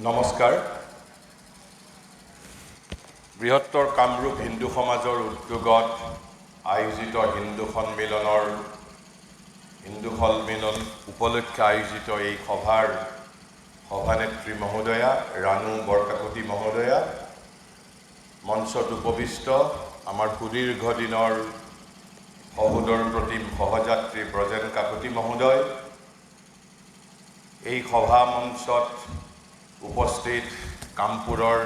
নমস্কাৰ। বৃহত্তৰ কামৰূপ হিন্দু সমাজৰ উদ্যোগত আয়োজিত হিন্দু সন্মিলন উপলক্ষে আয়োজিত এই সভাৰ সভানেত্ৰী মহোদয়া ৰাণু বৰকাকতি মহোদয়া, মঞ্চত উপবিষ্ট আমাৰ সুদীৰ্ঘ দিনৰ সহোদৰ প্ৰতিম সহযাত্ৰী ব্ৰজেন কাকতি মহোদয়, এই সভা মঞ্চত উপস্থিত কামপুৰৰ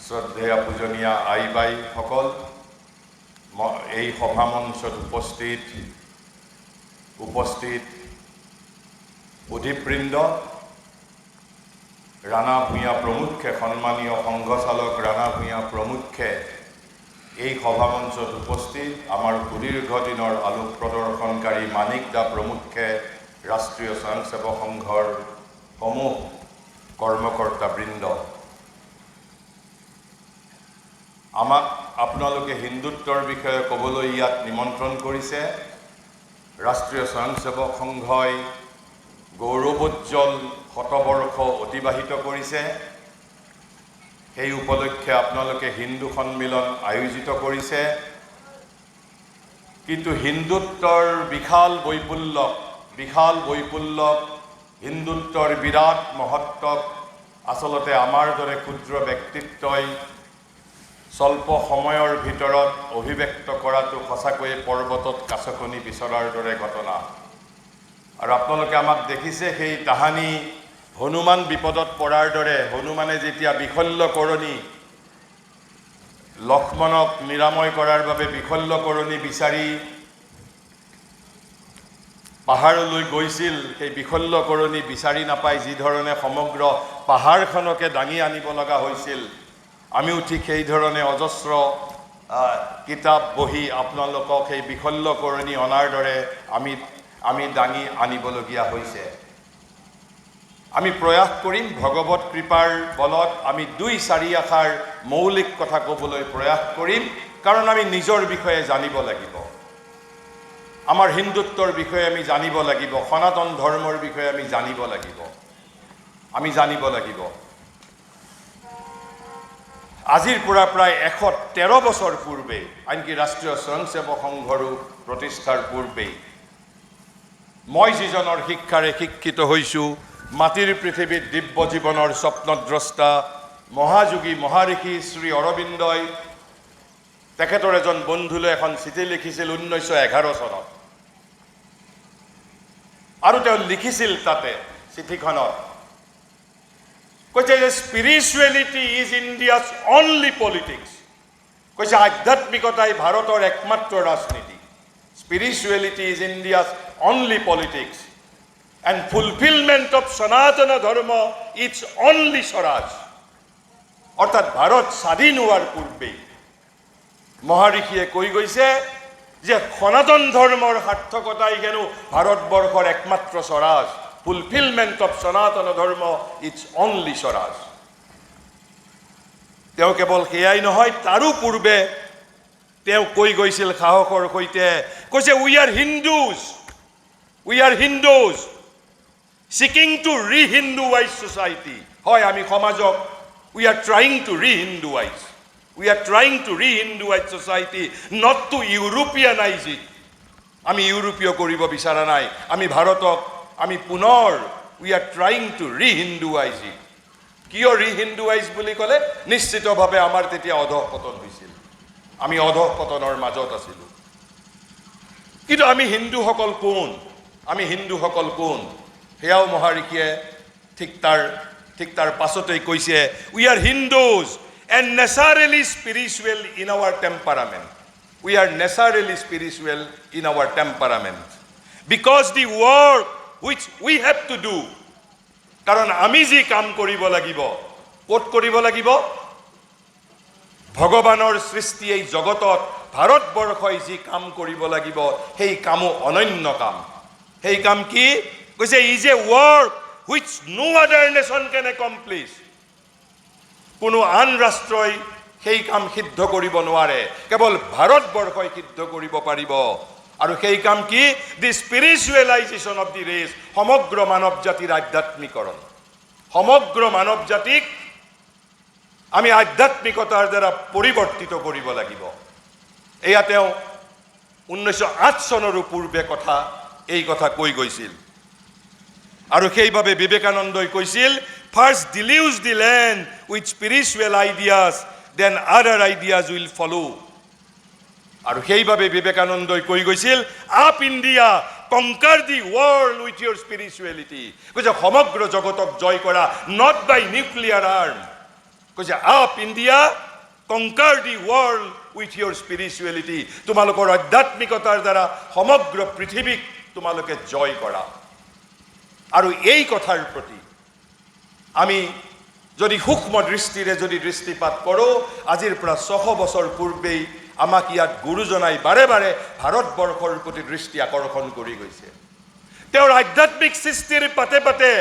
শ্ৰদ্ধেয়া পূজনীয়া আই বাইসকল, এই সভা মঞ্চত উপস্থিত অধিবৃন্দ, ৰাণা ভূঞা প্ৰমুখ্যে, সন্মানীয় সংঘচালক ৰাণা ভূঞা প্ৰমুখ্যে, এই সভা মঞ্চত উপস্থিত আমাৰ সুদীৰ্ঘ দিনৰ আলোক প্ৰদৰ্শনকাৰী মানিক দা প্ৰমুখ্যে, ৰাষ্ট্ৰীয় স্বয়ংসেৱক সংঘৰ সমূহ কৰ্মকৰ্তাবৃন্দ, আমাক আপোনালোকে হিন্দুত্বৰ বিষয়ে ক'বলৈ ইয়াত নিমন্ত্ৰণ কৰিছে। ৰাষ্ট্ৰীয় স্বয়ংসেৱক সংঘই গৌৰৱোজ্জ্বল শতবৰ্ষ অতিবাহিত কৰিছে। সেই উপলক্ষে আপোনালোকে হিন্দু সন্মিলন আয়োজিত কৰিছে। কিন্তু হিন্দুত্বৰ বিশাল বৈপুল্যক, হিন্দুত্বৰ বিৰাট মহত্বক আচলতে আমাৰ দৰে ক্ষুদ্ৰ ব্যক্তিত্বই স্বল্প সময়ৰ ভিতৰত অভিব্যক্ত কৰাটো সঁচাকৈয়ে পৰ্বতত কাছকনি বিচৰাৰ দৰে ঘটনা। আৰু আপোনালোকে আমাক দেখিছে সেই তাহানি হনুমান বিপদত পৰাৰ দৰে, হনুমানে যেতিয়া বিশল্যকৰণী লক্ষ্মণক নিৰাময় কৰাৰ বাবে বিশল্যকৰণী বিচাৰি পাহাৰলৈ গৈছিল, সেই বিশল্যকৰণী বিচাৰি নাপাই যিধৰণে সমগ্ৰ পাহাৰখনকে দাঙি আনিব লগা হৈছিল, আমিও ঠিক সেই ধৰণে অজস্ৰ কিতাপ বহি আপোনালোকক সেই বিশল্যকৰণী অনাৰ দৰে আমি দাঙি আনিবলগীয়া হৈছে। আমি প্ৰয়াস কৰিম, ভগৱত কৃপাৰ বলত আমি ২-৪ আষাৰ মৌলিক কথা ক'বলৈ প্ৰয়াস কৰিম, কাৰণ আমি নিজৰ বিষয়ে জানিব লাগিব, আমাৰ হিন্দুত্বৰ বিষয়ে আমি জানিব লাগিব, সনাতন ধৰ্মৰ বিষয়ে আমি জানিব লাগিব। আজিৰ পৰা প্ৰায় ১১৩ বছৰ পূৰ্বে, আনকি ৰাষ্ট্ৰীয় স্বয়ংসেৱক সংঘৰো প্ৰতিষ্ঠাৰ পূৰ্বেই মই যিজনৰ শিক্ষাৰে শিক্ষিত হৈছোঁ, মাটিৰ পৃথিৱীত দিব্য জীৱনৰ স্বপ্নদ্ৰষ্টা মহাযোগী মহাঋষি শ্ৰী অৰবিন্দই তেখেতৰ এজন বন্ধুলৈ এখন চিঠি লিখিছিল ১৯১১ চনত। আৰু তেওঁ লিখিছিল তাতে চিঠিখনত, কৈছে যে spirituality is India's only politics. কৈছে আধ্যাত্মিকতাই ভাৰতৰ একমাত্ৰ ৰাজনীতি। Spirituality is India's only politics and fulfilment of Sanatan Dharma it's only Swaraj. অৰ্থাৎ ভাৰত স্বাধীন হোৱাৰ পূৰ্বেই মহাঋষিয়ে কৈ গৈছে যে সনাতন ধৰ্মৰ সাৰ্থকতাই হেনো ভাৰতবৰ্ষৰ একমাত্ৰ Swaraj. Fulfilment of Sanatan Dharma it's only Swaraj. তেওঁ কেৱল সেয়াই নহয়, তাৰো পূৰ্বে তেওঁ কৈ গৈছিল সাহসৰ সৈতে, কৈছে we are Hindus seeking to rehinduise society. হয়, আমি সমাজক we are trying to rehinduise society, not to Europeanise it. আমি ইউৰোপীয় কৰিব বিচৰা নাই, আমি ভাৰতক আমি পুনৰ we are trying to rehinduise it. কিয় ৰিহিন্দুৱাইজ বুলি ক'লে? নিশ্চিতভাৱে আমাৰ তেতিয়া অধঃপতন হৈছিল, আমি অধঃপতনৰ মাজত আছিলোঁ। কিন্তু আমি হিন্দুসকল কোন? সেয়াও মহাঋষিয়ে ঠিক তাৰ পাছতেই কৈছে, we are Hindus and naturally spiritual in our temperament. Because the work which we have to do, কাৰণ আমি যি কাম কৰিব লাগিব, ক'ত কৰিব লাগিব? ভগৱানৰ সৃষ্টি এই জগতত ভাৰতবৰ্ষই যি কাম কৰিব লাগিব, সেই কামো অনন্য কাম। সেই কাম কি? কৈছে is a work which no other nation can accomplish. কোনো আন ৰাষ্ট্ৰই সেই কাম সিদ্ধ কৰিব নোৱাৰে, কেৱল ভাৰতবৰ্ষই সিদ্ধ কৰিব পাৰিব। আৰু সেই কাম কি? দি স্পিৰিচুৱেলাইজেশ্যন অফ দি ৰেচ, সমগ্ৰ মানৱ জাতিৰ আধ্যাত্মিকৰণ। সমগ্ৰ মানৱ জাতিক আমি আধ্যাত্মিকতাৰ দ্বাৰা পৰিৱৰ্তিত কৰিব লাগিব। এয়া তেওঁ 1908 চনৰো পূৰ্বে এই কথা কৈ গৈছিল। আৰু সেইভাবে বিবেকানন্দই কৈছিল, first deluge the land with spiritual ideas, then other ideas will follow. আৰু সেইভাবে বিবেকানন্দই কৈ গৈছিল, up India, conquer the world with your spirituality. কৈছে সমগ্ৰ জগতক জয় কৰা, নট বাই নিউক্লিয়াৰ আৰ্ম। কৈছে up India, conquer the world with your spirituality. তোমালোকৰ আধ্যাত্মিকতাৰ দ্বাৰা সমগ্ৰ পৃথিৱীক তোমালোকে জয় কৰা। আৰু এই কথাৰ প্ৰতি আমি যদি সূক্ষ্ম দৃষ্টিৰে যদি দৃষ্টিপাত কৰোঁ, আজিৰ পৰা 600 বছৰ পূৰ্বেই আমাক ইয়াত গুৰুজনাই বাৰে বাৰে ভাৰতবৰ্ষৰ প্ৰতি দৃষ্টি আকৰ্ষণ কৰি গৈছে। তেওঁৰ আধ্যাত্মিক সৃষ্টিৰ পাতে পাতে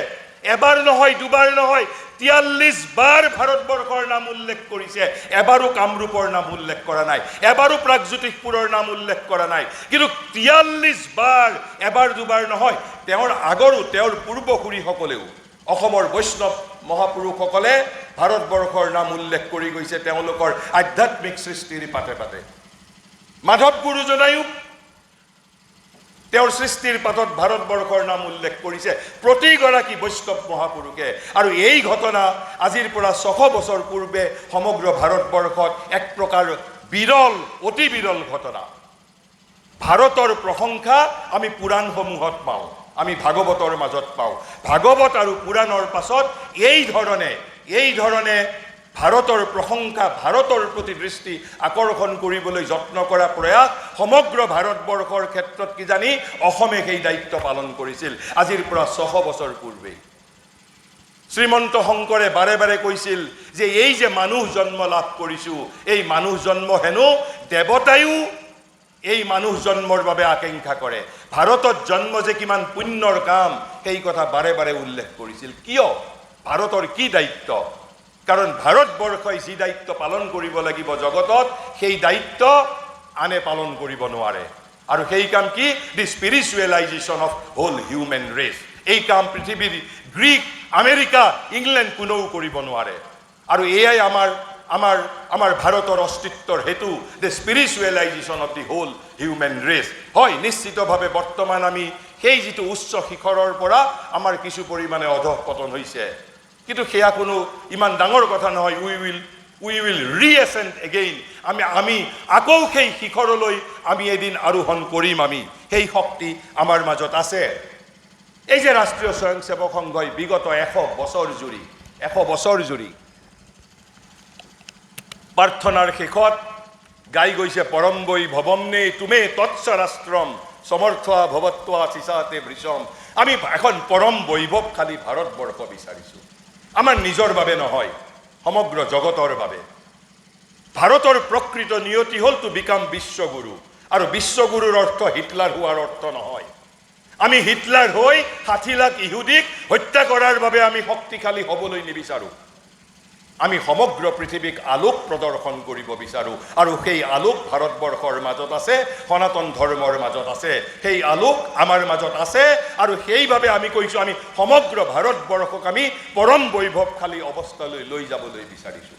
এবাৰ নহয়, দুবাৰ নহয়, 43 বাৰ ভাৰতবৰ্ষৰ নাম উল্লেখ কৰিছে। এবাৰো কামৰূপৰ নাম উল্লেখ কৰা নাই, এবাৰো প্ৰাগজ্যোতিষপুৰৰ নাম উল্লেখ কৰা নাই। কিন্তু 43 বাৰ, এবাৰ দুবাৰ নহয়, তেওঁৰ আগৰো, তেওঁৰ পূৰ্বসূৰীসকলেও, অসমৰ বৈষ্ণৱ মহাপুৰুষসকলে ভাৰতবৰ্ষৰ নাম উল্লেখ কৰি গৈছে তেওঁলোকৰ আধ্যাত্মিক সৃষ্টিৰ পাতে পাতে। মাধৱ গুৰুজনায়ো তেওঁৰ সৃষ্টিৰ পাতত ভাৰতবৰ্ষৰ নাম উল্লেখ কৰিছে, প্ৰতিগৰাকী বৈষ্ণৱ মহাপুৰুষে। আৰু এই ঘটনা আজিৰ পৰা 600 বছৰ পূৰ্বে সমগ্ৰ ভাৰতবৰ্ষত এক প্ৰকাৰ বিৰল, অতি বিৰল ঘটনা। ভাৰতৰ প্ৰশংসা আমি পুৰাণসমূহত পাওঁ, আমি ভাগৱতৰ মাজত পাওঁ। ভাগৱত আৰু পুৰাণৰ পাছত এই ধৰণে ভাৰতৰ প্ৰশংসা, ভাৰতৰ প্ৰতি দৃষ্টি আকৰ্ষণ কৰিবলৈ যত্ন কৰা প্ৰয়াস সমগ্ৰ ভাৰতবৰ্ষৰ ক্ষেত্ৰত কিজানি অসমে সেই দায়িত্ব পালন কৰিছিল আজিৰ পৰা 600 বছৰ পূৰ্বে। শ্ৰীমন্ত শংকৰে বাৰে বাৰে কৈছিল যে এই যে মানুহ জন্ম লাভ কৰিছোঁ, এই মানুহ জন্ম হেনো দেৱতায়ো এই মানুহ জন্মৰ বাবে আকাংক্ষা কৰে। ভাৰতত জন্ম যে কিমান পুণ্যৰ কাম, সেই কথা বাৰে বাৰে উল্লেখ কৰিছিল। কিয়? ভাৰতৰ কি দায়িত্ব? কাৰণ ভাৰতবৰ্ষই যি দায়িত্ব পালন কৰিব লাগিব জগতত, সেই দায়িত্ব আনে পালন কৰিব নোৱাৰে। আৰু সেই কাম কি? দি স্পিৰিচুৱেলাইজেশ্যন অফ হোল হিউমেন ৰেচ। এই কাম পৃথিৱীৰ গ্ৰীক, আমেৰিকা, ইংলেণ্ড কোনেও কৰিব নোৱাৰে। আৰু এয়াই আমাৰ ভাৰতৰ অস্তিত্বৰ হেতু, the spiritualisation of the whole human race. হয়, নিশ্চিতভাৱে বৰ্তমান আমি সেই যিটো উচ্চ শিখৰৰ পৰা আমাৰ কিছু পৰিমাণে অধঃপতন হৈছে, কিন্তু সেয়া কোনো ইমান ডাঙৰ কথা নহয়। উই উইল ৰিএচেণ্ড এগেইন। আমি আকৌ সেই শিখৰলৈ আমি এদিন আৰোহণ কৰিম। আমি সেই শক্তি আমাৰ মাজত আছে। এই যে ৰাষ্ট্ৰীয় স্বয়ংসেৱক সংঘই বিগত 100 বছৰ জুৰি প্ৰাৰ্থনাৰ শেষত গাই গৈছে, পৰম বৈ ভৱমনে তুমে তৎসৰাষ্ট্ৰম সমৰ্থা ভৱত্বা চিচাতে বৃষম। আমি এখন পৰম বৈভৱশালী ভাৰতবৰ্ষ বিচাৰিছোঁ, আমাৰ নিজৰ বাবে নহয়, সমগ্ৰ জগতৰ বাবে। ভাৰতৰ প্ৰকৃত নিয়তি হ'ল টু বিকাম বিশ্বগুৰু। আৰু বিশ্বগুৰুৰ অৰ্থ হিটলাৰ হোৱাৰ অৰ্থ নহয়। আমি হিটলাৰ হৈ 60 লাখ ইহুদীক হত্যা কৰাৰ বাবে আমি শক্তিশালী হ'বলৈ নিবিচাৰোঁ। আমি সমগ্ৰ পৃথিৱীক আলোক প্ৰদৰ্শন কৰিব বিচাৰোঁ। আৰু সেই আলোক ভাৰতবৰ্ষৰ মাজত আছে, সনাতন ধৰ্মৰ মাজত আছে। সেই আলোক আমাৰ মাজত আছে। আৰু সেইভাৱে আমি কৈছোঁ, আমি সমগ্ৰ ভাৰতবৰ্ষক আমি পৰম বৈভৱশালী অৱস্থালৈ লৈ যাবলৈ বিচাৰিছোঁ।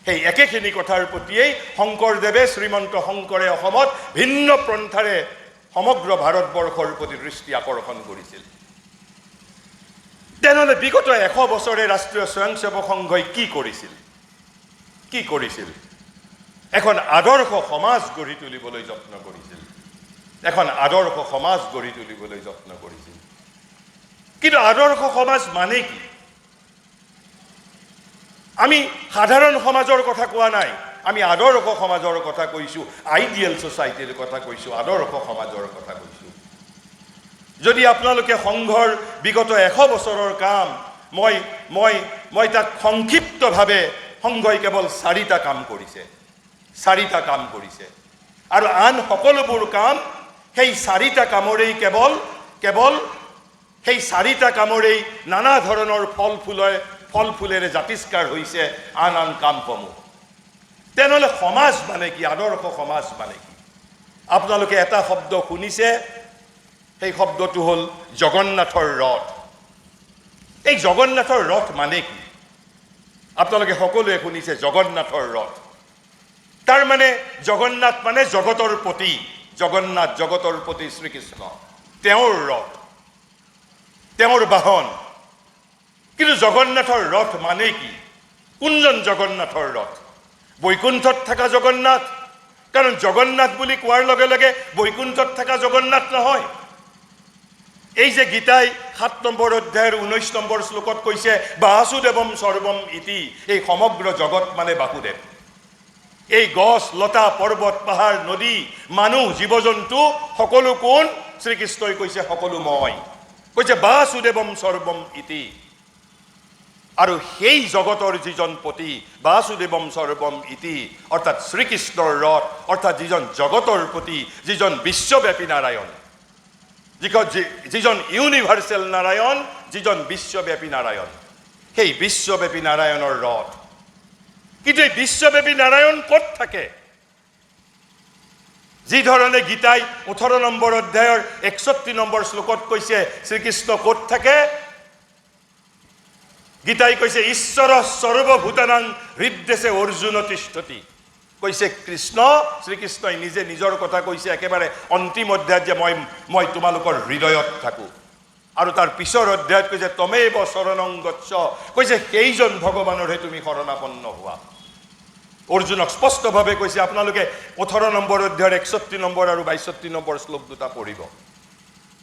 সেই একেখিনি কথাৰ প্ৰতিয়েই শংকৰদেৱে, শ্ৰীমন্ত শংকৰে অসমত ভিন্ন পন্থাৰে সমগ্ৰ ভাৰতবৰ্ষৰ প্ৰতি দৃষ্টি আকৰ্ষণ কৰিছিল। তেনেহ'লে বিগত 100 বছৰে ৰাষ্ট্ৰীয় স্বয়ংসেৱক সংঘই কি কৰিছিল? এখন আদৰ্শ সমাজ গঢ়ি তুলিবলৈ যত্ন কৰিছিল। কিন্তু আদৰ্শ সমাজ মানে কি? আমি সাধাৰণ সমাজৰ কথা কোৱা নাই, আমি আদৰ্শ সমাজৰ কথা কৈছোঁ, আইডিয়েল ছ'চাইটিৰ কথা কৈছোঁ, আদৰ্শ সমাজৰ কথা কৈছোঁ। যদি আপোনালোকে সংঘৰ বিগত 100 বছৰৰ কাম, মই তাক সংক্ষিপ্তভাৱে, সংঘই কেৱল 4টা কাম কৰিছে। আৰু আন সকলোবোৰ কাম সেই 4টা কামৰেই কেৱল সেই 4টা কামৰেই নানা ধৰণৰ ফল ফুলেৰে জাতিষ্কাৰ হৈছে আন কামসমূহ। তেনেহ'লে সমাজ মানে কি? আদৰ্শ সমাজ মানে কি? আপোনালোকে এটা শব্দ শুনিছে, সেই শব্দটো হ'ল জগন্নাথৰ ৰথ। এই জগন্নাথৰ ৰথ মানে কি? আপোনালোকে সকলোৱে শুনিছে জগন্নাথৰ ৰথ। তাৰ মানে জগন্নাথ মানে জগতৰ পতি, জগন্নাথ জগতৰ পতি শ্ৰীকৃষ্ণ, তেওঁৰ ৰথ, তেওঁৰ বাহন। কিন্তু জগন্নাথৰ ৰথ মানে কি? কোনজন জগন্নাথৰ ৰথ? বৈকুণ্ঠত থকা জগন্নাথ? কাৰণ জগন্নাথ বুলি কোৱাৰ লগে লগে বৈকুণ্ঠত থকা জগন্নাথ নহয়। এই যে গীতাই ৭ নম্বৰ অধ্যায়ৰ ১৯ নম্বৰ শ্লোকত কৈছে বাসুদেৱম সৰ্বম ইতি, এই সমগ্ৰ জগত মানে বাসুদেৱ। এই গছ লতা পৰ্বত পাহাৰ নদী মানুহ জীৱ জন্তু সকলো কোন? শ্ৰীকৃষ্ণই কৈছে সকলো মই, কৈছে বাসুদেৱম সৰ্বম ইতি। আৰু সেই জগতৰ যিজন পতি বাসুদেৱম সৰ্বম ইতি অৰ্থাৎ শ্ৰীকৃষ্ণৰ ৰথ, অৰ্থাৎ যিজন জগতৰ পতি, যিজন বিশ্বব্যাপী নাৰায়ণ, যিজন ইউনিভাৰ্চেল নাৰায়ণ, যিজন বিশ্বব্যাপী নাৰায়ণ, সেই বিশ্বব্যাপী নাৰায়ণৰ ৰথ। কিন্তু এই বিশ্বব্যাপী নাৰায়ণ ক'ত থাকে? যি ধৰণে গীতাই ১৮ নম্বৰ অধ্যায়ৰ ৬১ নম্বৰ শ্লোকত কৈছে শ্ৰীকৃষ্ণ ক'ত থাকে? গীতাই কৈছে ঈশ্বৰ সৰ্বভূতানাং হৃদ্দেশে অৰ্জুন তিষ্ঠতি। কৈছে কৃষ্ণ, শ্ৰীকৃষ্ণই নিজে নিজৰ কথা কৈছে একেবাৰে অন্তিম অধ্যায়ত যে মই তোমালোকৰ হৃদয়ত থাকোঁ। আৰু তাৰ পিছৰ অধ্যায়ত কৈছে তমেব শৰণং গচ্ছ, কৈছে সেইজন ভগৱানৰহে তুমি শৰণাপন্ন হোৱা। অৰ্জুনক স্পষ্টভাৱে কৈছে, আপোনালোকে ১৮ নম্বৰ অধ্যায়ৰ ৬১ নম্বৰ আৰু ৬২ নম্বৰ শ্লোক দুটা পঢ়িব।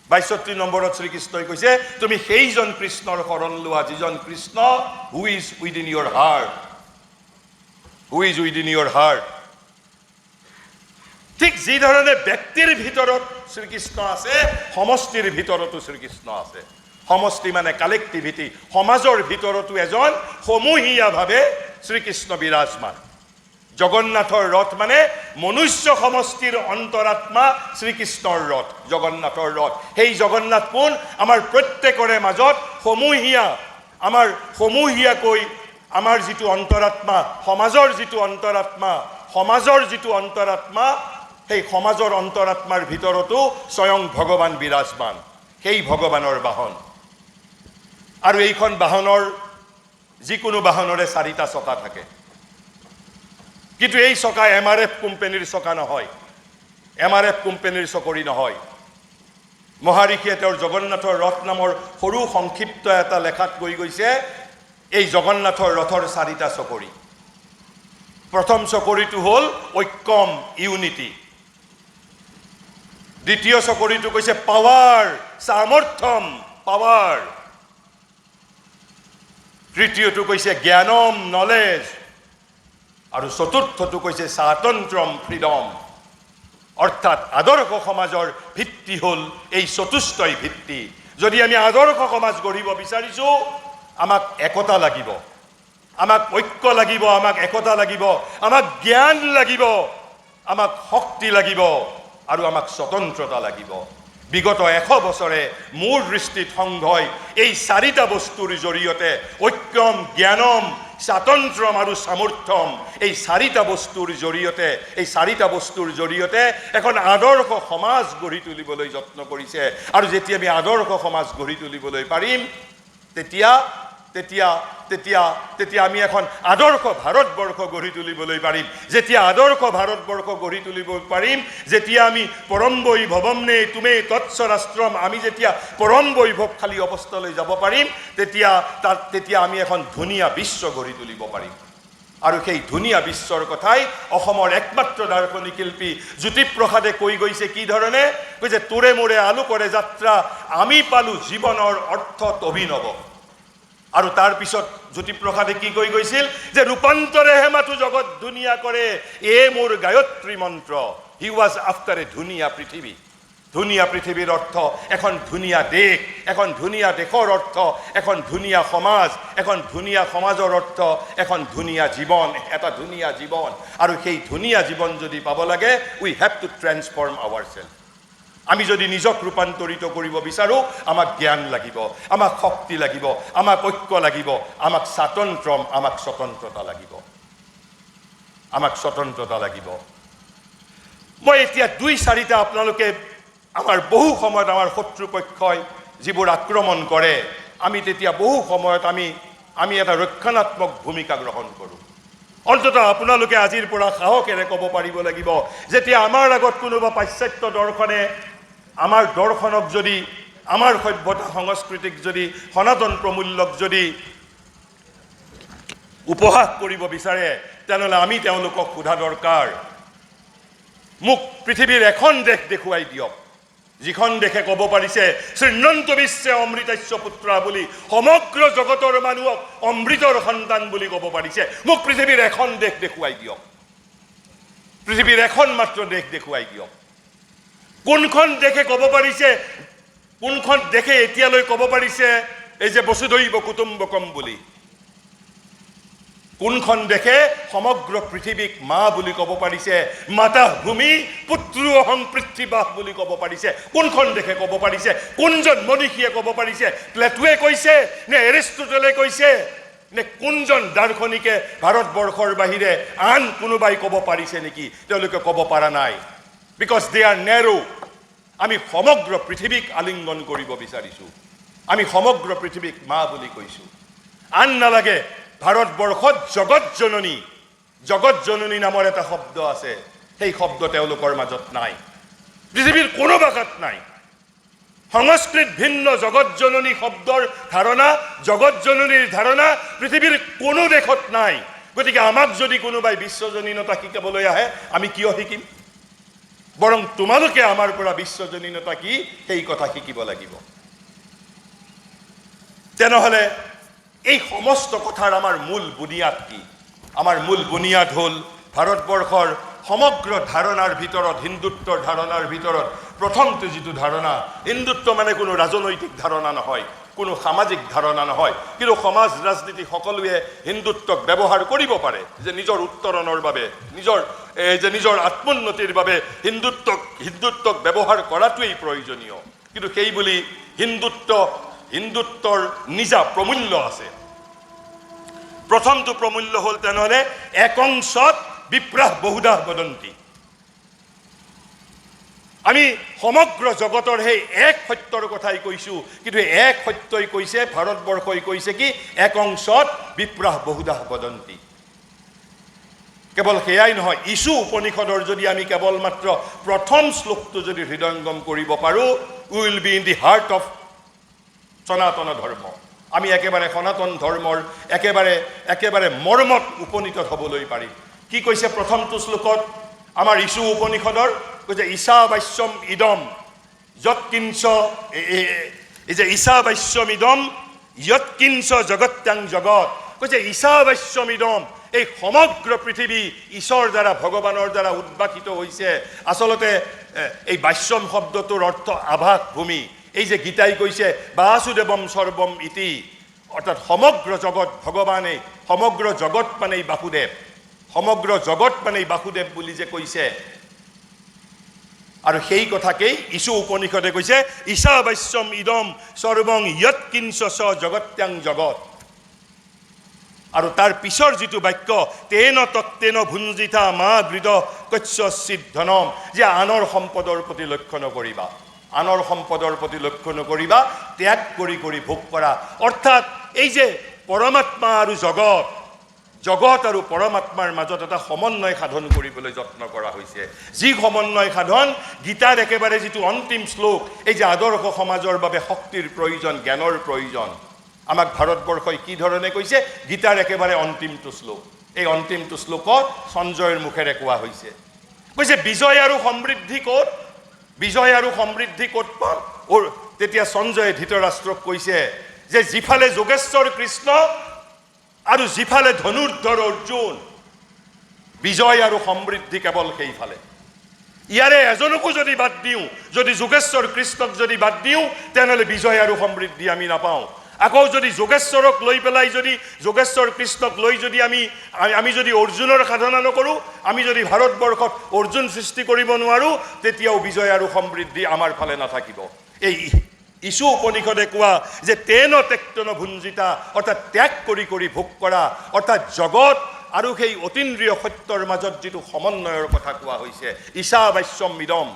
৬২ নম্বৰত শ্ৰীকৃষ্ণই কৈছে তুমি সেইজন কৃষ্ণৰ শৰণ লোৱা যিজন Krishna who is within your heart, who is within your heart. ঠিক যি ধৰণে ব্যক্তিৰ ভিতৰত শ্ৰীকৃষ্ণ আছে, সমষ্টিৰ ভিতৰতো শ্ৰীকৃষ্ণ আছে। সমষ্টি মানে কালেক্টিভিটি, সমাজৰ ভিতৰতো এজন সমূহীয়াভাৱে শ্ৰীকৃষ্ণ বিৰাজমান। জগন্নাথৰ ৰথ মানে মনুষ্য সমষ্টিৰ অন্তৰাত্মা শ্ৰীকৃষ্ণৰ ৰথ, জগন্নাথৰ ৰথ। সেই জগন্নাথ কোন? আমাৰ প্ৰত্যেকৰে মাজত সমূহীয়া, আমাৰ সমূহীয়াকৈ আমাৰ যিটো অন্তৰাত্মা, সমাজৰ যিটো অন্তৰাত্মা, সমাজৰ যিটো অন্তৰাত্মা, সেই সমাজৰ অন্তৰাত্মাৰ ভিতৰতো স্বয়ং ভগৱান বিৰাজমান, সেই ভগৱানৰ বাহন। আৰু এইখন বাহনৰ যিকোনো বাহনৰে 4টা চকা থাকে। কিন্তু এই চকা MRF কোম্পানীৰ চকা নহয়, MRF কোম্পানীৰ চকৰি নহয়। মহাৰিষিয়ে তেওঁৰ জগন্নাথৰ ৰথ নামৰ সৰু সংক্ষিপ্ত এটা লেখাত কৈ গৈছে এই জগন্নাথৰ ৰথৰ 4টা চকৰি। প্ৰথম চকৰিটো হ'ল ঐক্যম, ইউনিটি। দ্বিতীয় চকৰিটো কৈছে পাৱাৰ, সামৰ্থ্যম, পাৱাৰ। তৃতীয়টো কৈছে জ্ঞানম, নলেজ। আৰু চতুৰ্থটো কৈছে স্বাতন্ত্ৰম, ফ্ৰীডম। অৰ্থাৎ আদৰ্শ সমাজৰ ভিত্তি হ'ল এই চতুষ্টয় ভিত্তি। যদি আমি আদৰ্শ সমাজ গঢ়িব বিচাৰিছোঁ, আমাক একতা লাগিব, আমাক ঐক্য লাগিব, আমাক একতা লাগিব, আমাক জ্ঞান লাগিব, আমাক শক্তি লাগিব আৰু আমাক স্বতন্ত্ৰতা লাগিব। বিগত 100 বছৰে মোৰ দৃষ্টিত সংঘই এই 4টা বস্তুৰ জৰিয়তে ঐক্যম, জ্ঞানম, স্বাতন্ত্ৰম আৰু সামৰ্থ্যম, এই 4টা বস্তুৰ জৰিয়তে, এই 4টা বস্তুৰ জৰিয়তে এখন আদৰ্শ সমাজ গঢ়ি তুলিবলৈ যত্ন কৰিছে। আৰু যেতিয়া আমি আদৰ্শ সমাজ গঢ়ি তুলিবলৈ পাৰিম, তেতিয়া তেতিয়া তেতিয়া তেতিয়া আমি এখন আদৰ্শ ভাৰতবৰ্ষ গঢ়ি তুলিবলৈ পাৰিম। যেতিয়া আদৰ্শ ভাৰতবৰ্ষ গঢ়ি তুলিব পাৰিম, যেতিয়া আমি পৰম বৈভৱমনে তুমে তৎস্বৰাষ্ট্ৰম, আমি যেতিয়া পৰম বৈভৱশালী অৱস্থালৈ যাব পাৰিম, তেতিয়া আমি এখন ধুনীয়া বিশ্ব গঢ়ি তুলিব পাৰিম। আৰু সেই ধুনীয়া বিশ্বৰ কথাই অসমৰ একমাত্ৰ দাৰ্শনিক শিল্পী জ্যোতিপ্ৰসাদে কৈ গৈছে কি ধৰণে? কৈছে তোৰে মোৰে আলোকৰে যাত্ৰা, আমি পালো জীৱনৰ অৰ্থত অভিনৱ। আৰু তাৰ পিছত জ্যোতিপ্ৰসাদে কি কৈ গৈছিল? যে ৰূপান্তৰে হেমাটো জগত ধুনীয়া কৰে, এ মোৰ গায়ত্ৰী মন্ত্ৰ। হি ৱাজ আফটাৰ এ ধুনীয়া পৃথিৱী। ধুনীয়া পৃথিৱীৰ অৰ্থ এখন ধুনীয়া দেশ, এখন ধুনীয়া দেশৰ অৰ্থ এখন ধুনীয়া সমাজ, এখন ধুনীয়া সমাজৰ অৰ্থ এখন ধুনীয়া জীৱন, এটা ধুনীয়া জীৱন। আৰু সেই ধুনীয়া জীৱন যদি পাব লাগে, we have to transform our self. আমি যদি নিজক ৰূপান্তৰিত কৰিব বিচাৰোঁ, আমাক জ্ঞান লাগিব, আমাক শক্তি লাগিব, আমাক ঐক্য লাগিব, আমাক স্বাতন্ত্ৰম, আমাক স্বতন্ত্ৰতা লাগিব, আমাক স্বতন্ত্ৰতা লাগিব। মই এতিয়া 2-4টা আপোনালোকে আমাৰ বহু সময়ত আমাৰ শত্ৰুপক্ষই যিবোৰ আক্ৰমণ কৰে, আমি তেতিয়া বহু সময়ত আমি এটা ৰক্ষণাত্মক ভূমিকা গ্ৰহণ কৰোঁ। অন্ততঃ আপোনালোকে আজিৰ পৰা সাহসেৰে ক'ব পাৰিব লাগিব, যেতিয়া আমাৰ আগত কোনোবা পাশ্চাত্য দৰ্শনে আমাৰ দৰ্শনক যদি, আমাৰ সভ্যতা সংস্কৃতিক যদি, সনাতন প্ৰমূল্যক যদি উপহাস কৰিব বিচাৰে, তেনেহ'লে আমি তেওঁলোকক সোধা দৰকাৰ, মোক পৃথিৱীৰ এখন দেশ দেখুৱাই দিয়ক যিখন দেশে ক'ব পাৰিছে শ্ৰীনন্ত বিশ্বে অমৃতস্য পুত্ৰা বুলি, সমগ্ৰ জগতৰ মানুহক অমৃতৰ সন্তান বুলি ক'ব পাৰিছে। মোক পৃথিৱীৰ এখন দেশ দেখুৱাই দিয়ক, পৃথিৱীৰ এখন মাত্ৰ দেশ দেখুৱাই দিয়ক। কোনখন দেশে ক'ব পাৰিছে, কোনখন দেশে এতিয়ালৈ ক'ব পাৰিছে এই যে বসুধৈৱ কুটুম্বকম বুলি? কোনখন দেশে সমগ্ৰ পৃথিৱীক মা বুলি ক'ব পাৰিছে, মাতা ভূমি পুত্ৰ অহং পৃথিৱাহ বুলি ক'ব পাৰিছে? কোনখন দেশে ক'ব পাৰিছে? কোনজন মনীষীয়ে ক'ব পাৰিছে? প্লেটোৱে কৈছে নে এৰিষ্টটলে কৈছে নে কোনজন দাৰ্শনিকে ভাৰতবৰ্ষৰ বাহিৰে আন কোনোবাই ক'ব পাৰিছে নেকি? তেওঁলোকে ক'ব পৰা নাই, বিকজ দে আৰ নেৰো। আমি সমগ্ৰ পৃথিৱীক আলিংগন কৰিব বিচাৰিছোঁ, আমি সমগ্ৰ পৃথিৱীক মা বুলি কৈছোঁ। আন নালাগে, ভাৰতবৰ্ষত জগত জননী নামৰ এটা শব্দ আছে, সেই শব্দ তেওঁলোকৰ মাজত নাই, পৃথিৱীৰ কোনো ভাষাত নাই। সংস্কৃত ভিন্ন জগত জননী শব্দৰ ধাৰণা, জগত জননীৰ ধাৰণা পৃথিৱীৰ কোনো দেশত নাই। গতিকে আমাক যদি কোনোবাই বিশ্বজনীনতা শিকাবলৈ আহে, আমি কিয় শিকিম? বৰং তোমালোকে আমাৰ পৰা বিশ্বজনীনতা কি সেই কথা শিকিব লাগিব। তেনেহ'লে এই সমস্ত কথাৰ আমাৰ মূল বুনিয়াদ কি? আমাৰ মূল বুনিয়াদ হ'ল ভাৰতবৰ্ষৰ সমগ্ৰ ধাৰণাৰ ভিতৰত, হিন্দুত্বৰ ধাৰণাৰ ভিতৰত প্ৰথমটো যিটো ধাৰণা, হিন্দুত্ব মানে কোনো ৰাজনৈতিক ধাৰণা নহয়, কোনো সামাজিক ধাৰণা নহয়, কিন্তু সমাজ ৰাজনীতি সকলোৱে হিন্দুত্বক ব্যৱহাৰ কৰিব পাৰে যে নিজৰ উত্তৰণৰ বাবে, নিজৰ আত্মোন্নতিৰ বাবে হিন্দুত্বক ব্যৱহাৰ কৰাটোৱেই প্ৰয়োজনীয়। কিন্তু সেই বুলি হিন্দুত্বৰ নিজা প্ৰমূল্য আছে। প্ৰথমটো প্ৰমূল্য হ'ল তেনেহ'লে একংশত বিপ্ৰাহ বহুধা বদন্তি। আমি সমগ্ৰ জগতৰ সেই এক সত্যৰ কথাই কৈছোঁ, কিন্তু এক সত্যই কৈছে, ভাৰতবৰ্ষই কৈছে কি একংশত বিপ্ৰাহ বহুধা বদন্তি। কেৱল সেয়াই নহয়, ইছু উপনিষদৰ যদি আমি কেৱল মাত্ৰ প্ৰথম শ্লোকটো যদি হৃদয়ংগম কৰিব পাৰোঁ, we will be in the heart of Sanatan Dharma. আমি একেবাৰে সনাতন ধৰ্মৰ একেবাৰে মৰ্মত উপনীত হ'বলৈ পাৰিম। কি কৈছে প্ৰথমটো শ্লোকত আমাৰ ইছু উপনিষদৰ? কৈছে ঈশাৱাস্যম ইদম যৎকিঞ্চ, এই যে ঈশাৱাস্যম ইদম যৎকিঞ্চ জগত্যাং জগত, কৈছে ঈশাৱাস্যম ইদম, এই সমগ্ৰ পৃথিৱী ঈশ্বৰ দ্বাৰা, ভগৱানৰ দ্বাৰা উদ্ভাসিত হৈছে। আচলতে এই বাস্যম শব্দটোৰ অৰ্থ আভাস ভূমি। এই যে গীতাই কৈছে বাসুদেৱম সৰ্বম ইতি, অৰ্থাৎ সমগ্ৰ জগত ভগৱানেই, সমগ্ৰ জগত মানেই বাসুদেৱ, সমগ্ৰ জগত মানেই বাসুদেৱ বুলি যে কৈছে, আৰু সেই কথাকেই ইছু উপনিষদে কৈছে ঈশাৱাস্যম ইদম সৰ্বং যৎকিঞ্চ স জগত্যাং জগত। আৰু তাৰ পিছৰ যিটো বাক্য তেন তত্তেন ভুঞ্জিতা মা গৃদ কচ্যচিত ধনম, যে আনৰ সম্পদৰ প্ৰতি লক্ষ্য নকৰিবা, আনৰ সম্পদৰ প্ৰতি লক্ষ্য নকৰিবা, ত্যাগ কৰি কৰি ভোগ কৰা। অৰ্থাৎ এই যে পৰমাত্মা আৰু জগত আৰু পৰমাত্মাৰ মাজত এটা সমন্বয় সাধন কৰিবলৈ যত্ন কৰা হৈছে, যি সমন্বয় সাধন গীতাৰ একেবাৰে যিটো অন্তিম শ্লোক, এই যে আদৰ্শ সমাজৰ বাবে শক্তিৰ প্ৰয়োজন, জ্ঞানৰ প্ৰয়োজন, আমাক ভাৰতবৰ্ষই কি ধৰণে কৈছে? গীতাৰ একেবাৰে অন্তিমটো শ্লোক, এই অন্তিমটো শ্লোকত সঞ্জয়ৰ মুখেৰে কোৱা হৈছে, কৈছে বিজয় আৰু সমৃদ্ধি ক'ত? বিজয় আৰু সমৃদ্ধি ক'ত পাম? তেতিয়া সঞ্জয়ে ধৃতৰাষ্ট্ৰক কৈছে যে যিফালে যোগেশ্বৰ কৃষ্ণ আৰু যিফালে ধনুৰ্ধৰ অৰ্জুন, বিজয় আৰু সমৃদ্ধি কেৱল সেইফালে। ইয়াৰে এজনকো যদি বাদ দিওঁ, যদি যোগেশ্বৰ কৃষ্ণক যদি বাদ দিওঁ, তেনেহ'লে বিজয় আৰু সমৃদ্ধি আমি নাপাওঁ। আকৌ যদি যোগেশ্বৰক লৈ পেলাই, যদি যোগেশ্বৰ কৃষ্ণক লৈ যদি আমি যদি অৰ্জুনৰ সাধনা নকৰোঁ, আমি যদি ভাৰতবৰ্ষত অৰ্জুন সৃষ্টি কৰিব নোৱাৰোঁ, তেতিয়াও বিজয় আৰু সমৃদ্ধি আমাৰ ফালে নাথাকিব। এই ইছু উপনিষদে কোৱা যে তেন তেক্তন ভুঞ্জিতা, অৰ্থাৎ ত্যাগ কৰি কৰি ভোগ কৰা, অৰ্থাৎ জগত আৰু সেই অতীন্দ্ৰিয় সত্যৰ মাজত যিটো সমন্বয়ৰ কথা কোৱা হৈছে, ঈশাৱাস্যম ইদম।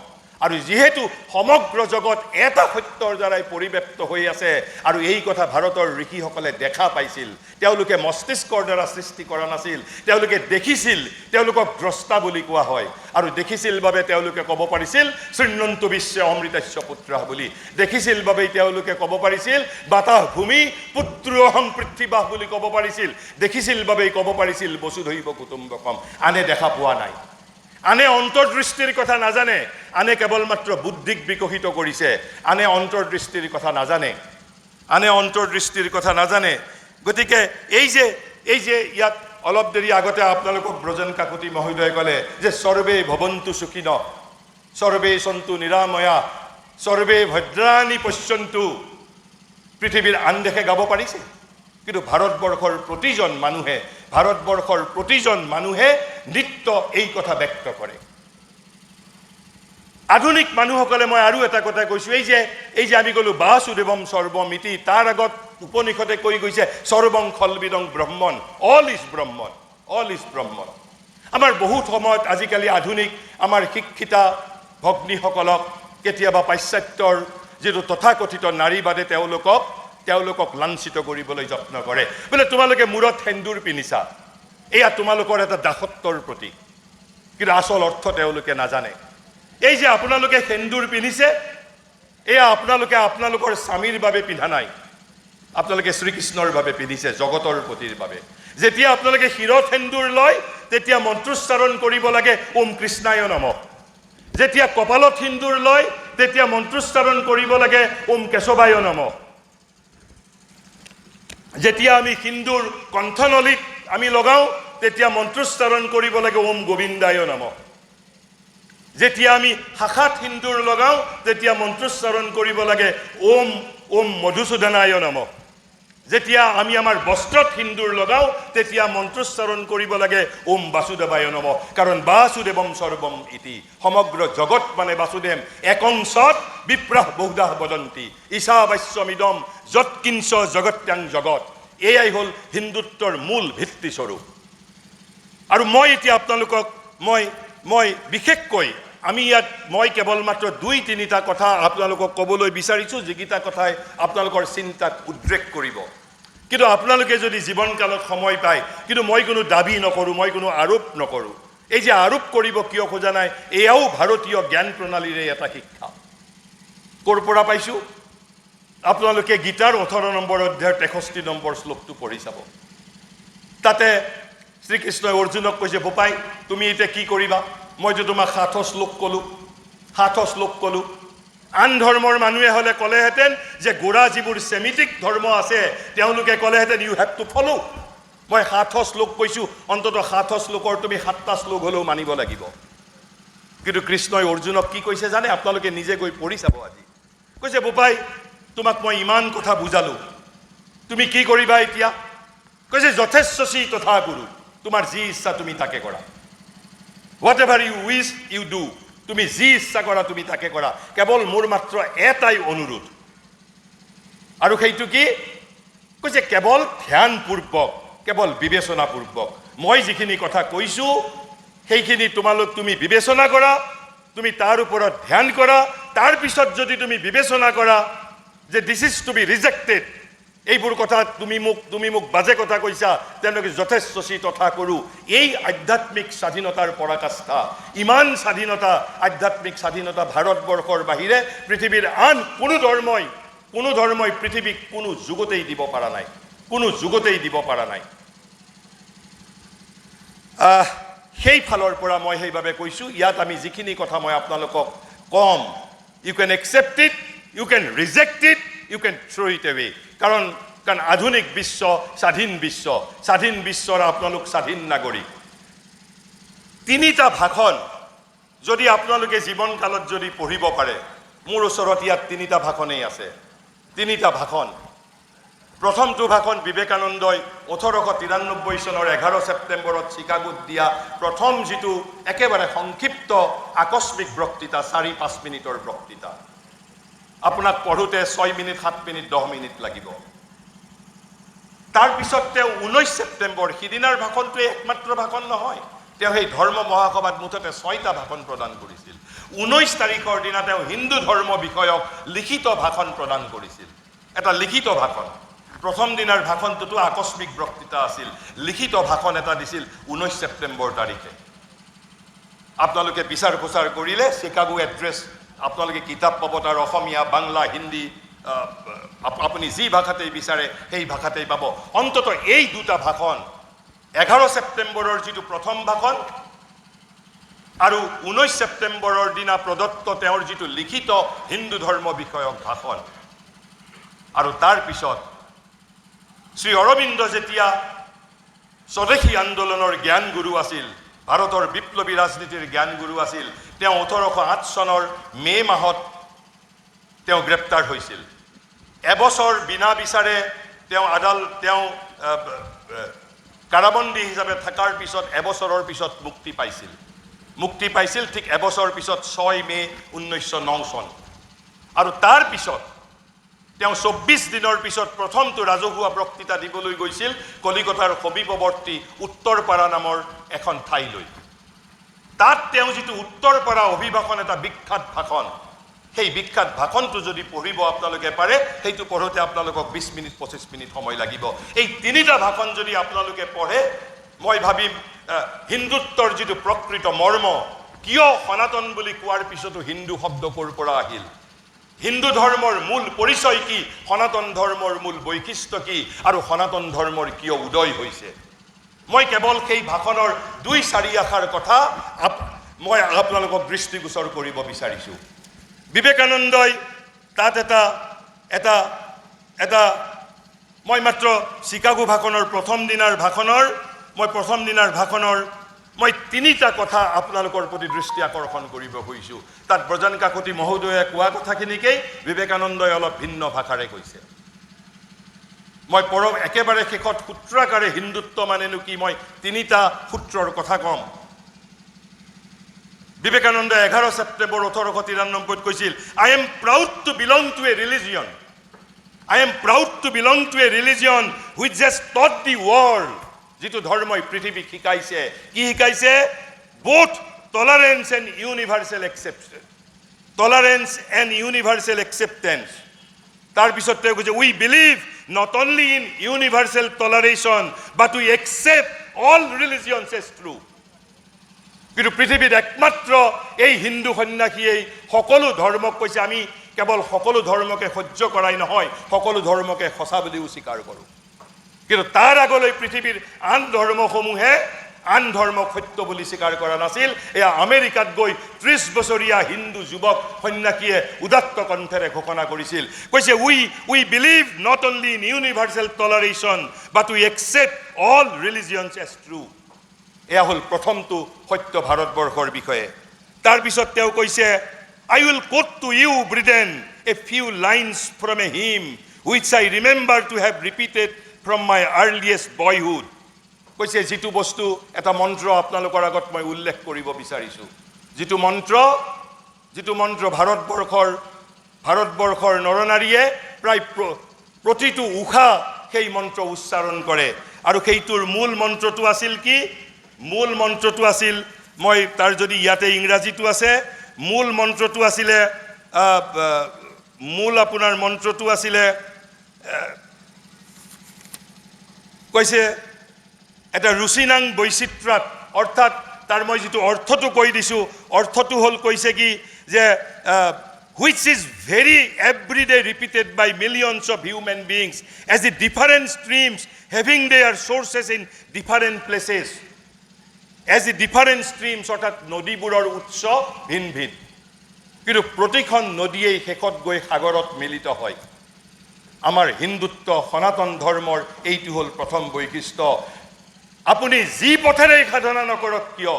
আৰু যিহেতু সমগ্ৰ জগত এটা সত্যৰ দ্বাৰাই পৰিব্যাপ্ত হৈ আছে আৰু এই কথা ভাৰতৰ ঋষিসকলে দেখা পাইছিল, তেওঁলোকে মস্তিষ্কৰ দ্বাৰা সৃষ্টি কৰা নাছিল, তেওঁলোকে দেখিছিল, তেওঁলোকক দ্ৰষ্টা বুলি কোৱা হয় আৰু দেখিছিল বাবে তেওঁলোকে ক'ব পাৰিছিল শৃণ্বন্তু বিশ্বে অমৃতস্য পুত্ৰ বুলি, দেখিছিল বাবেই তেওঁলোকে ক'ব পাৰিছিল বাতাহ ভূমি পুত্ৰোহং পৃথিৱাহ বুলি ক'ব পাৰিছিল, দেখিছিল বাবেই ক'ব পাৰিছিল বসুধৈৱ কুটুম্বকম। আনে দেখা পোৱা নাই, আনে অন্তৰ্দৃষ্টিৰ কথা নাজানে, আনে কেৱল মাত্ৰ বুদ্ধিক বিকশিত কৰিছে, আনে অন্তৰ্দৃষ্টিৰ কথা নাজানে, আনে অন্তৰ্দৃষ্টিৰ কথা নাজানে। গতিকে এই যে ইয়াত অলপ দেৰি আগতে আপোনালোকক ব্ৰজন কাকতি মহোদয়ে ক'লে যে সৰ্বে ভৱন্তু সুখিন, সৰ্বে সন্তু নিৰাময়া, সৰ্বে ভদ্ৰাণি পশ্যন্তু, পৃথিৱীৰ আন দেশে গাব পাৰিছে, কিন্তু ভাৰতবৰ্ষৰ প্ৰতিজন মানুহে নিত্য এই কথা ব্যক্ত কৰে। আধুনিক মানুহসকলে, মই আৰু এটা কথা কৈছোঁ, এই যে আমি ক'লো বাসুদেৱম সৰ্বমিতি, তাৰ আগত উপনিষদে কৈ গৈছে সৰ্বং খলবিদং ব্ৰহ্মণ, অল ইজ ব্ৰহ্মণ, অল ইজ ব্ৰহ্মণ। আমাৰ বহুত সময়ত আজিকালি আধুনিক আমাৰ শিক্ষিতা ভগ্নীসকলক কেতিয়াবা পাশ্চাত্যৰ যিটো তথাকথিত নাৰীবাদে তেওঁলোকক লাঞ্ছিত কৰিবলৈ যত্ন কৰে। বোলে তোমালোকে মূৰত সেন্দুৰ পিন্ধিছা, এয়া তোমালোকৰ এটা দাসত্বৰ প্ৰতীক, কিন্তু আচল অৰ্থ তেওঁলোকে নাজানে। এই যে আপোনালোকে সেন্দুৰ পিন্ধিছে, এয়া আপোনালোকৰ স্বামীৰ বাবে পিন্ধা নাই, আপোনালোকে শ্ৰীকৃষ্ণৰ বাবে পিন্ধিছে, জগতৰ পতিৰ বাবে। যেতিয়া আপোনালোকে শিৰত সেন্দুৰ লয় তেতিয়া মন্ত্ৰোচ্চাৰণ কৰিব লাগে ওম কৃষ্ণায় নমঃ। যেতিয়া কপালত সিন্দুৰ লয় তেতিয়া মন্ত্ৰোচ্চাৰণ কৰিব লাগে ওম কেশৱায় নমঃ। যেতিয়া আমি সিন্দুৰ কণ্ঠনলীত আমি লগাওঁ তেতিয়া মন্ত্ৰোচ্চাৰণ কৰিব লাগে ওম গোবিন্দায় নমঃ। যেতিয়া আমি শাখাত সিন্দুৰ লগাওঁ তেতিয়া মন্ত্ৰোচ্চাৰণ কৰিব লাগে ওম মধুসূদনায় নমঃ। যেতিয়া আমি আমাৰ বস্ত্ৰত সিন্দুৰ লগাওঁ তেতিয়া মন্ত্ৰোচ্চাৰণ কৰিব লাগে ওম বাসুদেৱায় নমঃ। কাৰণ বাসুদেৱম সৰ্বম ইতি, সমগ্ৰ জগত মানে বাসুদেৱ, একংসৎ বিপ্ৰাহ বহুধাঃ বদন্তি, ঈশাৱাস্যমিদম যৎকিঞ্চ জগত্যাং জগত। এয়াই হ'ল হিন্দুত্বৰ মূল ভিত্তিস্বৰূপ। আৰু মই এতিয়া আপোনালোকক মই বিশেষকৈ মই কেৱল মাত্ৰ 2-3টা কথা আপোনালোকক ক'বলৈ বিচাৰিছোঁ, যিকেইটা কথাই আপোনালোকৰ চিন্তাক উদ্ৰেক কৰিব। কিন্তু আপোনালোকে যদি জীৱনকালত সময় পায়, কিন্তু মই কোনো দাবী নকৰোঁ, মই কোনো আৰোপ নকৰোঁ। এই যে আৰোপ কৰিব কিয় খোজা নাই, এয়াও ভাৰতীয় জ্ঞান প্ৰণালীৰে এটা শিক্ষা। ক'ৰ পৰা পাইছোঁ? আপোনালোকে গীতাৰ 18 নম্বৰ অধ্যায়ৰ 63 নম্বৰ শ্লোকটো পঢ়ি চাব। তাতে শ্ৰীকৃষ্ণই অৰ্জুনক কৈছে, বোপাই তুমি এতিয়া কি কৰিবা? মইতো তোমাক 7 শ্লোক ক'লোঁ। আন ধৰ্মৰ মানুহে হ'লে ক'লেহেঁতেন যে গোড়া যিবোৰ ছেমিটিক ধৰ্ম আছে তেওঁলোকে ক'লেহেঁতেন ইউ হেভ টু ফলো। মই 7 শ্লোক কৈছোঁ, অন্ততঃ 7 শ্লোকৰ তুমি 7টা শ্লোক হ'লেও মানিব লাগিব। কিন্তু কৃষ্ণই অৰ্জুনক কি কৈছে জানে? আপোনালোকে নিজে গৈ পঢ়ি চাব। আজি কৈছে, বোপাই তোমাক মই ইমান কথা বুজালোঁ, তুমি কি কৰিবা এতিয়া? কৈছে, যথেচ্ছসি তথা কুৰু, তোমাৰ যি ইচ্ছা তুমি তাকে কৰা। Whatever you wish you do, তুমি যি ইচ্ছা কৰা তুমি তাকে কৰা, কেৱল মোৰ মাত্ৰ এটাই অনুৰোধ। আৰু সেইটো কি? কৈছে, কেৱল ধ্যানপূৰ্বক, কেৱল বিবেচনাপূৰ্বক মই যিখিনি কথা কৈছোঁ সেইখিনি তুমি বিবেচনা কৰা, তুমি তাৰ ওপৰত ধ্যান কৰা। তাৰপিছত যদি তুমি বিবেচনা কৰা যে this is to be rejected, এইবোৰ কথা তুমি মোক বাজে কথা কৈছা, তেওঁলোকে যথেচ্ছসি তথা কৰোঁ। এই আধ্যাত্মিক স্বাধীনতাৰ পৰাকাষ্ঠা, ইমান স্বাধীনতা, আধ্যাত্মিক স্বাধীনতা ভাৰতবৰ্ষৰ বাহিৰে পৃথিৱীৰ আন কোনো ধৰ্মই পৃথিৱীক কোনো যুগতেই দিব পৰা নাই। সেই ফালৰ পৰা মই সেইভাৱে কৈছোঁ, ইয়াত আমি যিখিনি কথা মই আপোনালোকক কম, you can accept it, you can reject it, you can throw' it away. কাৰণ আধুনিক বিশ্ব স্বাধীন বিশ্বৰ আপোনালোক স্বাধীন নাগৰিক। 3টা ভাষণ যদি আপোনালোকে জীৱনকালত যদি পঢ়িব পাৰে, মোৰ ওচৰত ইয়াত 3টা ভাষণেই আছে। 3টা ভাষণ। প্ৰথমটো ভাষণ বিবেকানন্দই 1893 চনৰ 11 ছেপ্টেম্বৰত চিকাগোত দিয়া প্ৰথম যিটো একেবাৰে সংক্ষিপ্ত আকস্মিক বক্তৃতা, 4-5 মিনিটৰ বক্তৃতা। আপোনাক পঢ়োতে 6 মিনিট, 7 মিনিট, 10 মিনিট লাগিব। তাৰপিছত তেওঁ 19 ছেপ্টেম্বৰ, সিদিনাৰ ভাষণটোৱে একমাত্ৰ ভাষণ নহয়, তেওঁ সেই ধৰ্ম মহাসভাত মুঠতে 6টা ভাষণ প্ৰদান কৰিছিল 19 তাৰিখৰ দিনা তেওঁ হিন্দু ধৰ্ম বিষয়ক লিখিত ভাষণ প্ৰদান কৰিছিল এটা লিখিত ভাষণ প্ৰথম দিনাৰ ভাষণটো আকস্মিক বক্তৃতা আছিল লিখিত ভাষণ এটা দিছিল 19 ছেপ্টেম্বৰ তাৰিখে আপোনালোকে বিচাৰ খোচাৰ কৰিলে চিকাগো এড্ৰেছ আপোনালোকে কিতাপ পাব তাৰ অসমীয়া বাংলা হিন্দী আপুনি যি ভাষাতেই বিচাৰে সেই ভাষাতেই পাব অন্তত এই দুটা ভাষণ 11 ছেপ্টেম্বৰৰ যিটো প্ৰথম ভাষণ আৰু 19 ছেপ্টেম্বৰৰ দিনা প্ৰদত্ত তেওঁৰ যিটো লিখিত হিন্দু ধৰ্ম বিষয়ক ভাষণ আৰু তাৰ পিছত শ্ৰী অৰবিন্দ যেতিয়া স্বদেশী আন্দোলনৰ জ্ঞানগুৰু আছিল ভাৰতৰ বিপ্লৱী ৰাজনীতিৰ জ্ঞানগুৰু আছিল তেওঁ 1808 চনৰ মে মাহত তেওঁ গ্ৰেপ্তাৰ হৈছিল এবছৰ বিনা বিচাৰে তেওঁ কাৰাবন্দী হিচাপে থকাৰ পিছত এবছৰৰ পিছত মুক্তি পাইছিল ঠিক এবছৰ পিছত 6 মে 1909 চন আৰু তাৰ পিছত তেওঁ 24 দিনৰ পিছত প্ৰথমটো ৰাজহুৱা বক্তৃতা দিবলৈ গৈছিল কলিকতাৰ সমীপৱৰ্তী উত্তৰপাৰা নামৰ এখন ঠাইলৈ তাত তেওঁ যিটো উত্তৰপাৰা অভিভাষণ এটা বিখ্যাত ভাষণ সেই বিখ্যাত ভাষণটো যদি পঢ়িব আপোনালোকে পাৰে সেইটো পঢ়োতে আপোনালোকক 20 মিনিট 25 মিনিট সময় লাগিব এই তিনিটা ভাষণ যদি আপোনালোকে পঢ়ে মই ভাবিম হিন্দুত্বৰ যিটো প্ৰকৃত মৰ্ম কিয় সনাতন বুলি কোৱাৰ পিছতো হিন্দু শব্দ ক'ৰ পৰা আহিল হিন্দু ধৰ্মৰ মূল পৰিচয় কি সনাতন ধৰ্মৰ মূল বৈশিষ্ট্য কি আৰু সনাতন ধৰ্মৰ কিয় উদয় হৈছে মই কেৱল সেই ভাষণৰ 2-4 আখৰ কথা মই আপোনালোকক দৃষ্টিগোচৰ কৰিব বিচাৰিছো বিবেকানন্দই তাত এটা মই মাত্ৰ চিকাগো ভাষণৰ প্ৰথম দিনাৰ ভাষণৰ মই তিনিটা কথা আপোনালোকৰ প্ৰতি দৃষ্টি আকৰ্ষণ কৰিব খুজিছোঁ তাত ব্ৰজান কাকতি মহোদয়ে কোৱা কথাখিনিকেই বিবেকানন্দই অলপ ভিন্ন ভাষাৰে কৈছে মই একেবাৰে শেষত সূত্ৰাকাৰে হিন্দুত্ব মানেনো কি মই তিনিটা সূত্ৰৰ কথা ক'ম বিবেকানন্দই 11 ছেপ্টেম্বৰ 1893 কৈছিল I am proud to belong to a religion which has taught the world যিটো ধৰ্মই পৃথিৱীক শিকাইছে কি শিকাইছে both tolerance and universal acceptance তাৰ পিছত তেওঁ কৈছে we believe not only in universal toleration but we accept all religions as true কিন্তু পৃথিৱীত একমাত্ৰ এই হিন্দু সন্ন্যাসীয়ে সকলো ধৰ্মক কৈছে আমি কেৱল সকলো ধৰ্মকে সহ্য কৰাই নহয় সকলো ধৰ্মকে সঁচা বুলি স্বীকাৰ কৰোঁ কিন্তু তাৰ আগলৈ পৃথিৱীৰ আন ধৰ্মসমূহে আন ধৰ্মক সত্য বুলি স্বীকাৰ কৰা নাছিল এয়া আমেৰিকাত গৈ 30 বছৰীয়া হিন্দু যুৱক সন্ন্যাসীয়ে উদাত্ত কণ্ঠেৰে ঘোষণা কৰিছিল কৈছে we believe not only in universal toleration but we accept all religions as true এয়া হল প্ৰথমটো সত্য ভাৰতবৰ্ষৰ বিষয়ে তাৰ পিছত তেওঁ কৈছে I will quote to you brethren a few lines from a hymn which I remember to have repeated from my earliest boyhood কৈছে যিটো বস্তু এটা মন্ত্ৰ আপোনালোকৰ আগত মই উল্লেখ কৰিব বিচাৰিছো যিটো মন্ত্ৰ ভাৰতবৰ্ষৰ নৰনাৰীয়ে প্ৰায় প্ৰতিটো উশাহ সেই মন্ত্ৰ উচ্চাৰণ কৰে আৰু সেইটোৰ মূল মন্ত্ৰটো আছিল মই তাৰ যদি ইয়াতে ইংৰাজীটো আছে মূল মন্ত্ৰটো আছিলে কৈছে এটা ৰুচিনাং বৈচিত্ৰ্যত অৰ্থাৎ তাৰ মই যিটো অৰ্থটো কৈ দিছো অৰ্থটো হল কৈছে কি যে which is very everyday repeated by millions of human beings as the different streams having their sources in different places as the different streams অৰ্থাৎ নদীবোৰৰ উৎস ভিন ভিন কিন্তু প্ৰতিখন নদীয়েই শেষত গৈ সাগৰত মিলিত হয় আমাৰ হিন্দুত্ব সনাতন ধৰ্মৰ এইটো হল প্ৰথম বৈশিষ্ট্য আপুনি যি পথেৰে সাধনা নকৰক কিয়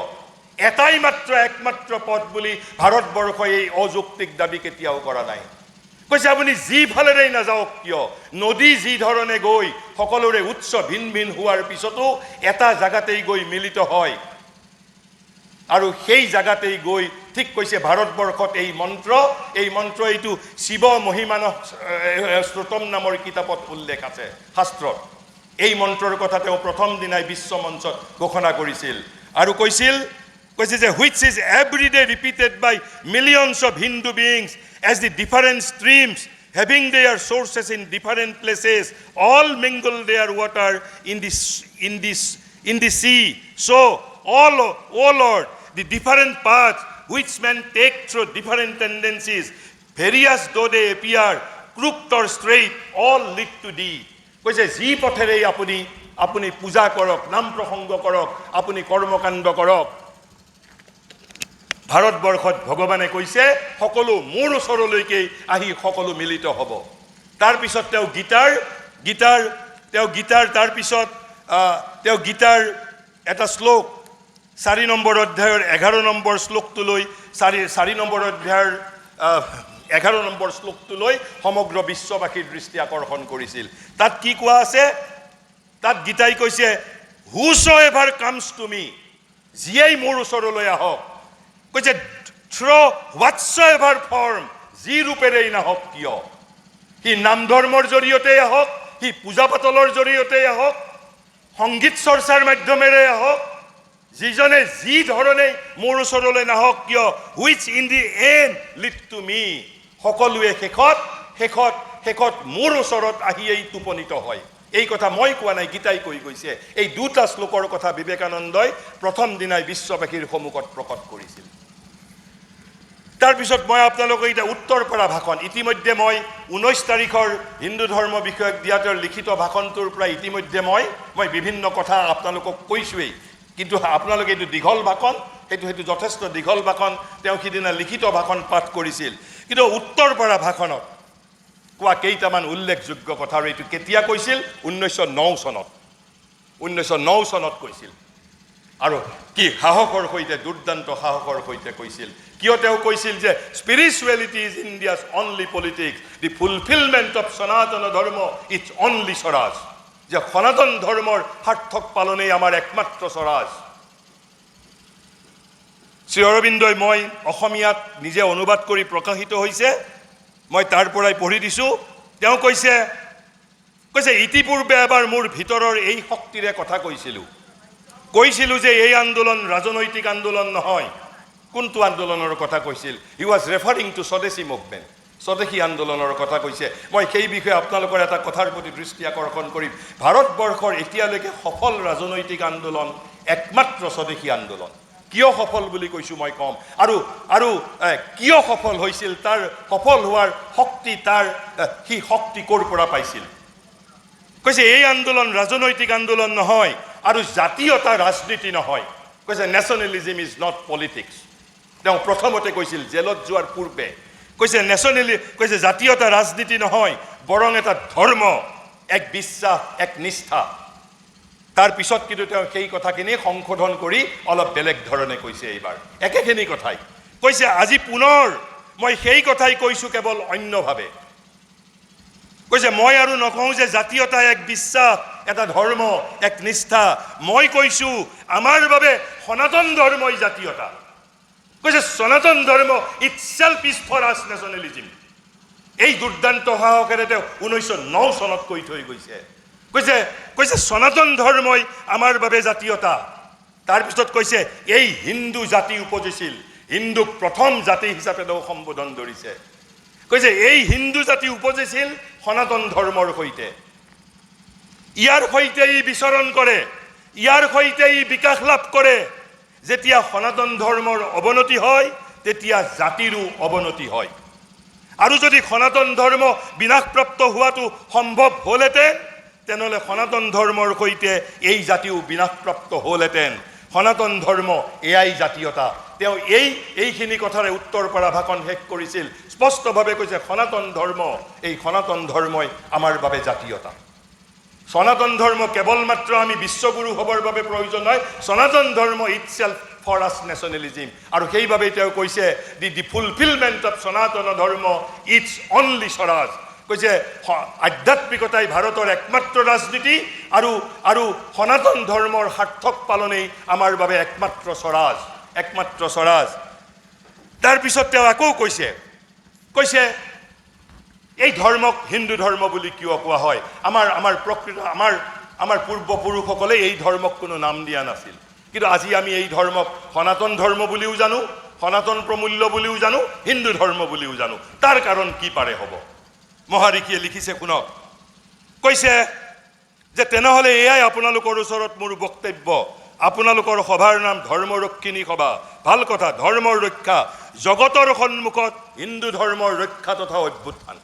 এটাই মাত্ৰ একমাত্ৰ পথ বুলি ভাৰতবৰ্ষই এই অযৌক্তিক দাবী কেতিয়াও কৰা নাই কৈছে আপুনি যি ফালেৰেই নাযাওক কিয় নদী যি ধৰণে গৈ সকলোৰে উৎস ভিন ভিন হোৱাৰ পিছতো এটা জাগাতেই গৈ মিলিত হয় আৰু সেই জাগাতেই গৈ ঠিক কৈছে ভাৰতবৰ্ষত এই মন্ত্ৰ এইটো শিৱ মহিমান শ্ৰোতম নামৰ কিতাপত উল্লেখ আছে শাস্ত্ৰত এই মন্ত্ৰৰ কথা তেওঁ প্ৰথম দিনাই বিশ্ব মঞ্চত ঘোষণা কৰিছিল আৰু কৈছে যে which is every day repeated by millions of Hindu beings as the different streams having their sources in different places all mingle their water in the sea. So O Lord, the different paths which men take through different tendencies, various though they appear, crooked or straight, all lead to thee. কৈছে যি পথেৰে আপুনি পূজা কৰক, নাম প্ৰসংগ কৰক, আপুনি কৰ্মকাণ্ড কৰক, ভাৰতবৰ্ষত ভগৱানে কৈছে সকলো মোৰ ওচৰলৈকে আহি সকলো মিলিত হ'ব। তাৰপিছত তেওঁ গীতাৰ এটা শ্লোক 4 নম্বৰ অধ্যায়ৰ 11 নম্বৰ শ্লোকটোলৈ 4 নম্বৰ অধ্যায়ৰ 11 নম্বৰ শ্লোকটোলৈ সমগ্ৰ বিশ্ববাসীৰ দৃষ্টি আকৰ্ষণ কৰিছিল। তাত কি কোৱা আছে? তাত গীতাই কৈছে whosoever comes to me, যিয়েই মোৰ ওচৰলৈ আহক, কৈছে through whatsoever form, যি ৰূপেৰেই নাহক কিয়, সি নাম ধৰ্মৰ জৰিয়তে আহক, সি পূজা পাতলৰ জৰিয়তে আহক, সংগীত চৰ্চাৰ মাধ্যমেৰে আহক, যিজনে যি ধৰণে মোৰ ওচৰলৈ নাহক কিয়, which in the end lead to me, সকলোৱে শেষত মোৰ ওচৰত আহিয়েই উপনীত হয়। এই কথা মই কোৱা নাই, গীতাই কৈ গৈছে। এই দুটা শ্লোকৰ কথা বিবেকানন্দই প্ৰথম দিনাই বিশ্ববাসীৰ সন্মুখত প্ৰকট কৰিছিল। তাৰপিছত মই আপোনালোকক এতিয়া উত্তৰ পৰা ভাষণ, ইতিমধ্যে মই 19 তাৰিখৰ হিন্দু ধৰ্ম বিষয়ক দিয়া তেওঁৰ লিখিত ভাষণটোৰ পৰা ইতিমধ্যে মই বিভিন্ন কথা আপোনালোকক কৈছোৱেই, কিন্তু আপোনালোকে এইটো দীঘল ভাষণ, সেইটো যথেষ্ট দীঘল ভাষণ, তেওঁ সিদিনা লিখিত ভাষণ পাঠ কৰিছিল। কিন্তু উত্তৰ পৰা ভাষণত কোৱা কেইটামান উল্লেখযোগ্য কথা, আৰু এইটো কেতিয়া কৈছিল? 1909 চনত কৈছিল। আৰু কি সাহসৰ সৈতে, দুৰ্দান্ত সাহসৰ সৈতে কৈছিল। কিয় তেওঁ কৈছিল যে spirituality is India's only politics, the fulfilment of Sanatan Dharma it's only Swaraj, যে সনাতন ধৰ্মৰ সাৰ্থক পালনেই আমাৰ একমাত্ৰ স্বৰাজ। শ্ৰী অৰবিন্দই মই অসমীয়াত নিজে অনুবাদ কৰি প্ৰকাশিত হৈছে, মই তাৰ পৰাই পঢ়ি দিছোঁ। তেওঁ কৈছে ইতিপূৰ্বে এবাৰ মোৰ ভিতৰৰ এই শক্তিৰে কথা কৈছিলোঁ যে এই আন্দোলন ৰাজনৈতিক আন্দোলন নহয়। কোনটো আন্দোলনৰ কথা কৈছিল? হি ৱাজ ৰেফাৰিং টু স্বদেশী মুভমেণ্ট, স্বদেশী আন্দোলনৰ কথা কৈছে। মই সেই বিষয়ে আপোনালোকৰ এটা কথাৰ প্ৰতি দৃষ্টি আকৰ্ষণ কৰিম। ভাৰতবৰ্ষৰ এতিয়ালৈকে সফল ৰাজনৈতিক আন্দোলন একমাত্ৰ স্বদেশী আন্দোলন। কিয় সফল বুলি কৈছোঁ মই ক'ম, আৰু কিয় সফল হৈছিল, তাৰ সফল হোৱাৰ শক্তি, সি শক্তি ক'ৰ পৰা পাইছিল? কৈছে এই আন্দোলন ৰাজনৈতিক আন্দোলন নহয় আৰু জাতীয়তা ৰাজনীতি নহয়। কৈছে নেশ্যনেলিজিম ইজ নট পলিটিক্স। তেওঁ প্ৰথমতে কৈছিল জেলত যোৱাৰ পূৰ্বে, কৈছে জাতীয়তা ৰাজনীতি নহয়, বৰং এটা ধৰ্ম, এক বিশ্বাস, এক নিষ্ঠা। তাৰপিছত কিন্তু তেওঁ সেই কথাখিনি সংশোধন কৰি অলপ বেলেগ ধৰণে কৈছে। এইবাৰ একেখিনি কথাই কৈছে। আজি পুনৰ মই সেই কথাই কৈছোঁ, কেৱল অন্যভাৱে কৈছে। মই আৰু নকওঁ যে জাতীয়তা এক বিশ্বাস, এটা ধৰ্ম, এক নিষ্ঠা। মই কৈছোঁ আমাৰ বাবে সনাতন ধৰ্মই জাতীয়তা। কৈছে সনাতন ধৰ্ম ইটছেল্ফ ইজ ফৰ আছ নেশ্যনেলিজিম। এই দুৰ্দান্ত সাহসেৰে তেওঁ 1909 চনত কৈ থৈ গৈছে। কৈছে সনাতন ধৰ্মই আমাৰ বাবে জাতীয়তা। তাৰপিছত কৈছে এই হিন্দু জাতি উপজিছিল, হিন্দুক প্ৰথম জাতি হিচাপে তেওঁ সম্বোধন ধৰিছে। কৈছে এই হিন্দু জাতি উপজিছিল সনাতন ধৰ্মৰ সৈতে, ইয়াৰ সৈতে ই বিচৰণ কৰে, ইয়াৰ সৈতে ই বিকাশ লাভ কৰে। যেতিয়া সনাতন ধৰ্মৰ অৱনতি হয় তেতিয়া জাতিৰো অৱনতি হয়। আৰু যদি সনাতন ধৰ্ম বিনাশপ্ৰাপ্ত হোৱাটো সম্ভৱ হ'লহেঁতেন, তেনেহ'লে সনাতন ধৰ্মৰ সৈতে এই জাতিও বিনাশপ্ৰাপ্ত হ'লহেঁতেন। সনাতন ধৰ্ম এয়াই জাতীয়তা। তেওঁ এইখিনি কথাৰে উত্তৰ পৰা ভাষণ শেষ কৰিছিল। স্পষ্টভাৱে কৈছে সনাতন ধৰ্ম, এই সনাতন ধৰ্মই আমাৰ বাবে জাতীয়তা। সনাতন ধৰ্ম কেৱল মাত্ৰ আমি বিশ্বগুৰু হ'বৰ বাবে প্ৰয়োজন হয়, সনাতন ধৰ্ম ইটছেল্ফ ফৰ আছ নেশ্যনেলিজিম। আৰু সেইবাবেই তেওঁ কৈছে দি fulfilment of Sanatan Dharma it's only Swaraj. কৈছে আধ্যাত্মিকতাই ভাৰতৰ একমাত্ৰ ৰাজনীতি, আৰু সনাতন ধৰ্মৰ সাৰ্থক পালনেই আমাৰ বাবে একমাত্ৰ স্বৰাজ। তাৰপিছত তেওঁ আকৌ কৈছে এই ধৰ্মক হিন্দু ধৰ্ম বুলি কিয় কোৱা হয়? আমাৰ পূৰ্বপুৰুষসকলে এই ধৰ্মক কোনো নাম দিয়া নাছিল। কিন্তু আজি আমি এই ধৰ্মক সনাতন ধৰ্ম বুলিও জানো, সনাতন প্ৰমূল্য বুলিও জানো, হিন্দু ধৰ্ম বুলিও জানো। তাৰ কাৰণ কি পাৰে হ'ব? মহাৰিষিয়ে লিখিছে শুনক, কৈছে যে তেনেহ'লে এয়াই আপোনালোকৰ ওচৰত মোৰ বক্তব্য। আপোনালোকৰ সভাৰ নাম ধৰ্মৰক্ষিণী সভা, ভাল কথা, ধৰ্মৰ ৰক্ষা, জগতৰ সন্মুখত হিন্দু ধৰ্মৰ ৰক্ষা তথা অভ্যুত্থান।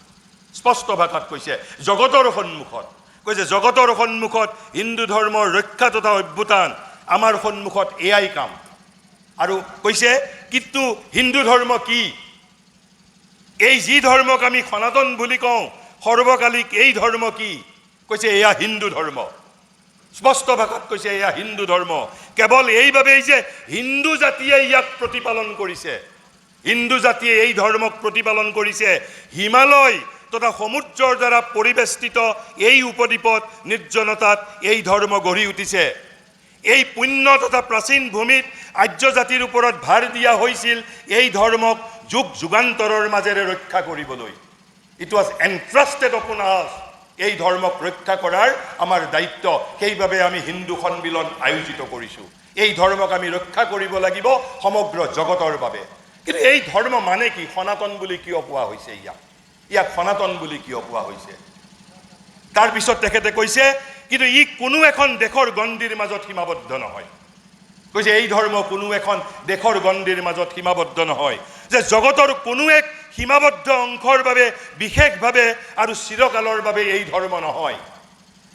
স্পষ্ট ভাষাত কৈছে জগতৰ সন্মুখত, কৈছে জগতৰ সন্মুখত হিন্দু ধৰ্মৰ ৰক্ষা তথা অভ্যুত্থান, আমাৰ সন্মুখত এয়াই কাম। আৰু কৈছে কিন্তু হিন্দু ধৰ্ম কি? এই যি ধৰ্মক আমি সনাতন বুলি কওঁ সৰ্বকালিক, এই ধৰ্ম কি? কৈছে এয়া হিন্দু ধৰ্ম। স্পষ্ট ভাষাত কৈছে এয়া হিন্দু ধৰ্ম। কেৱল এইবাবেই যে হিন্দু জাতিয়ে ইয়াক প্ৰতিপালন কৰিছে, হিন্দু জাতিয়ে এই ধৰ্মক প্ৰতিপালন কৰিছে। হিমালয় তথা সমুদ্ৰৰ দ্বাৰা পৰিবেষ্টিত এই উপদ্বীপত নিৰ্জনতাত এই ধৰ্ম গঢ়ি উঠিছে। এই পুণ্য তথা প্ৰাচীন ভূমিত আৰ্য জাতিৰ ওপৰত ভাৰ দিয়া হৈছিল এই ধৰ্মক যুগ যুগান্তৰৰ মাজেৰে ৰক্ষা কৰিবলৈ। ইট ৱাজ এনট্ৰাষ্টেড অপন আছ। এই ধৰ্মক ৰক্ষা কৰাৰ আমাৰ দায়িত্ব। সেইবাবে আমি হিন্দু সন্মিলন আয়োজিত কৰিছোঁ। এই ধৰ্মক আমি ৰক্ষা কৰিব লাগিব সমগ্ৰ জগতৰ বাবে। কিন্তু এই ধৰ্ম মানে কি? সনাতন বুলি কিয় কোৱা হৈছে? ইয়াক সনাতন বুলি কিয় কোৱা হৈছে? তাৰপিছত তেখেতে কৈছে কিন্তু ই কোনো এখন দেশৰ গণ্ডিৰ মাজত সীমাবদ্ধ নহয়। কৈছে এই ধৰ্ম কোনো এখন দেশৰ গণ্ডিৰ মাজত সীমাবদ্ধ নহয়, যে জগতৰ কোনো এক সীমাবদ্ধ অংশৰ বাবে বিশেষভাৱে আৰু চিৰকালৰ বাবে এই ধৰ্ম নহয়।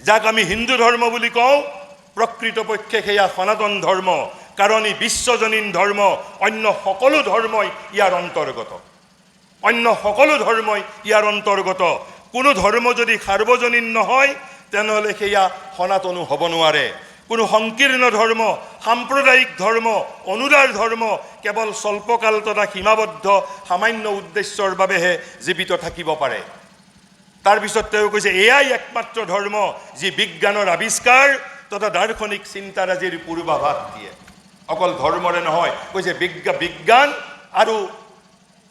যাক আমি হিন্দু ধৰ্ম বুলি কওঁ প্ৰকৃতপক্ষে সেয়া সনাতন ধৰ্ম, কাৰণ ই বিশ্বজনীন ধৰ্ম। অন্য সকলো ধৰ্মই ইয়াৰ অন্তৰ্গত, অন্য সকলো ধৰ্মই ইয়াৰ অন্তৰ্গত। কোনো ধৰ্ম যদি সাৰ্বজনীন নহয় তেনেহ'লে সেয়া সনাতনো হ'ব নোৱাৰে। কোনো সংকীৰ্ণ ধৰ্ম, সাম্প্ৰদায়িক ধৰ্ম, অনুদাৰ ধৰ্ম কেৱল স্বল্পকাল তথা সীমাবদ্ধ সামান্য উদ্দেশ্যৰ বাবেহে জীৱিত থাকিব পাৰে। তাৰপিছত তেওঁ কৈছে এয়াই একমাত্ৰ ধৰ্ম যি বিজ্ঞানৰ আৱিষ্কাৰ তথা দাৰ্শনিক চিন্তাৰাজিৰ পূৰ্বাভাস দিয়ে। অকল ধৰ্মৰে নহয়, কৈছে বিজ্ঞান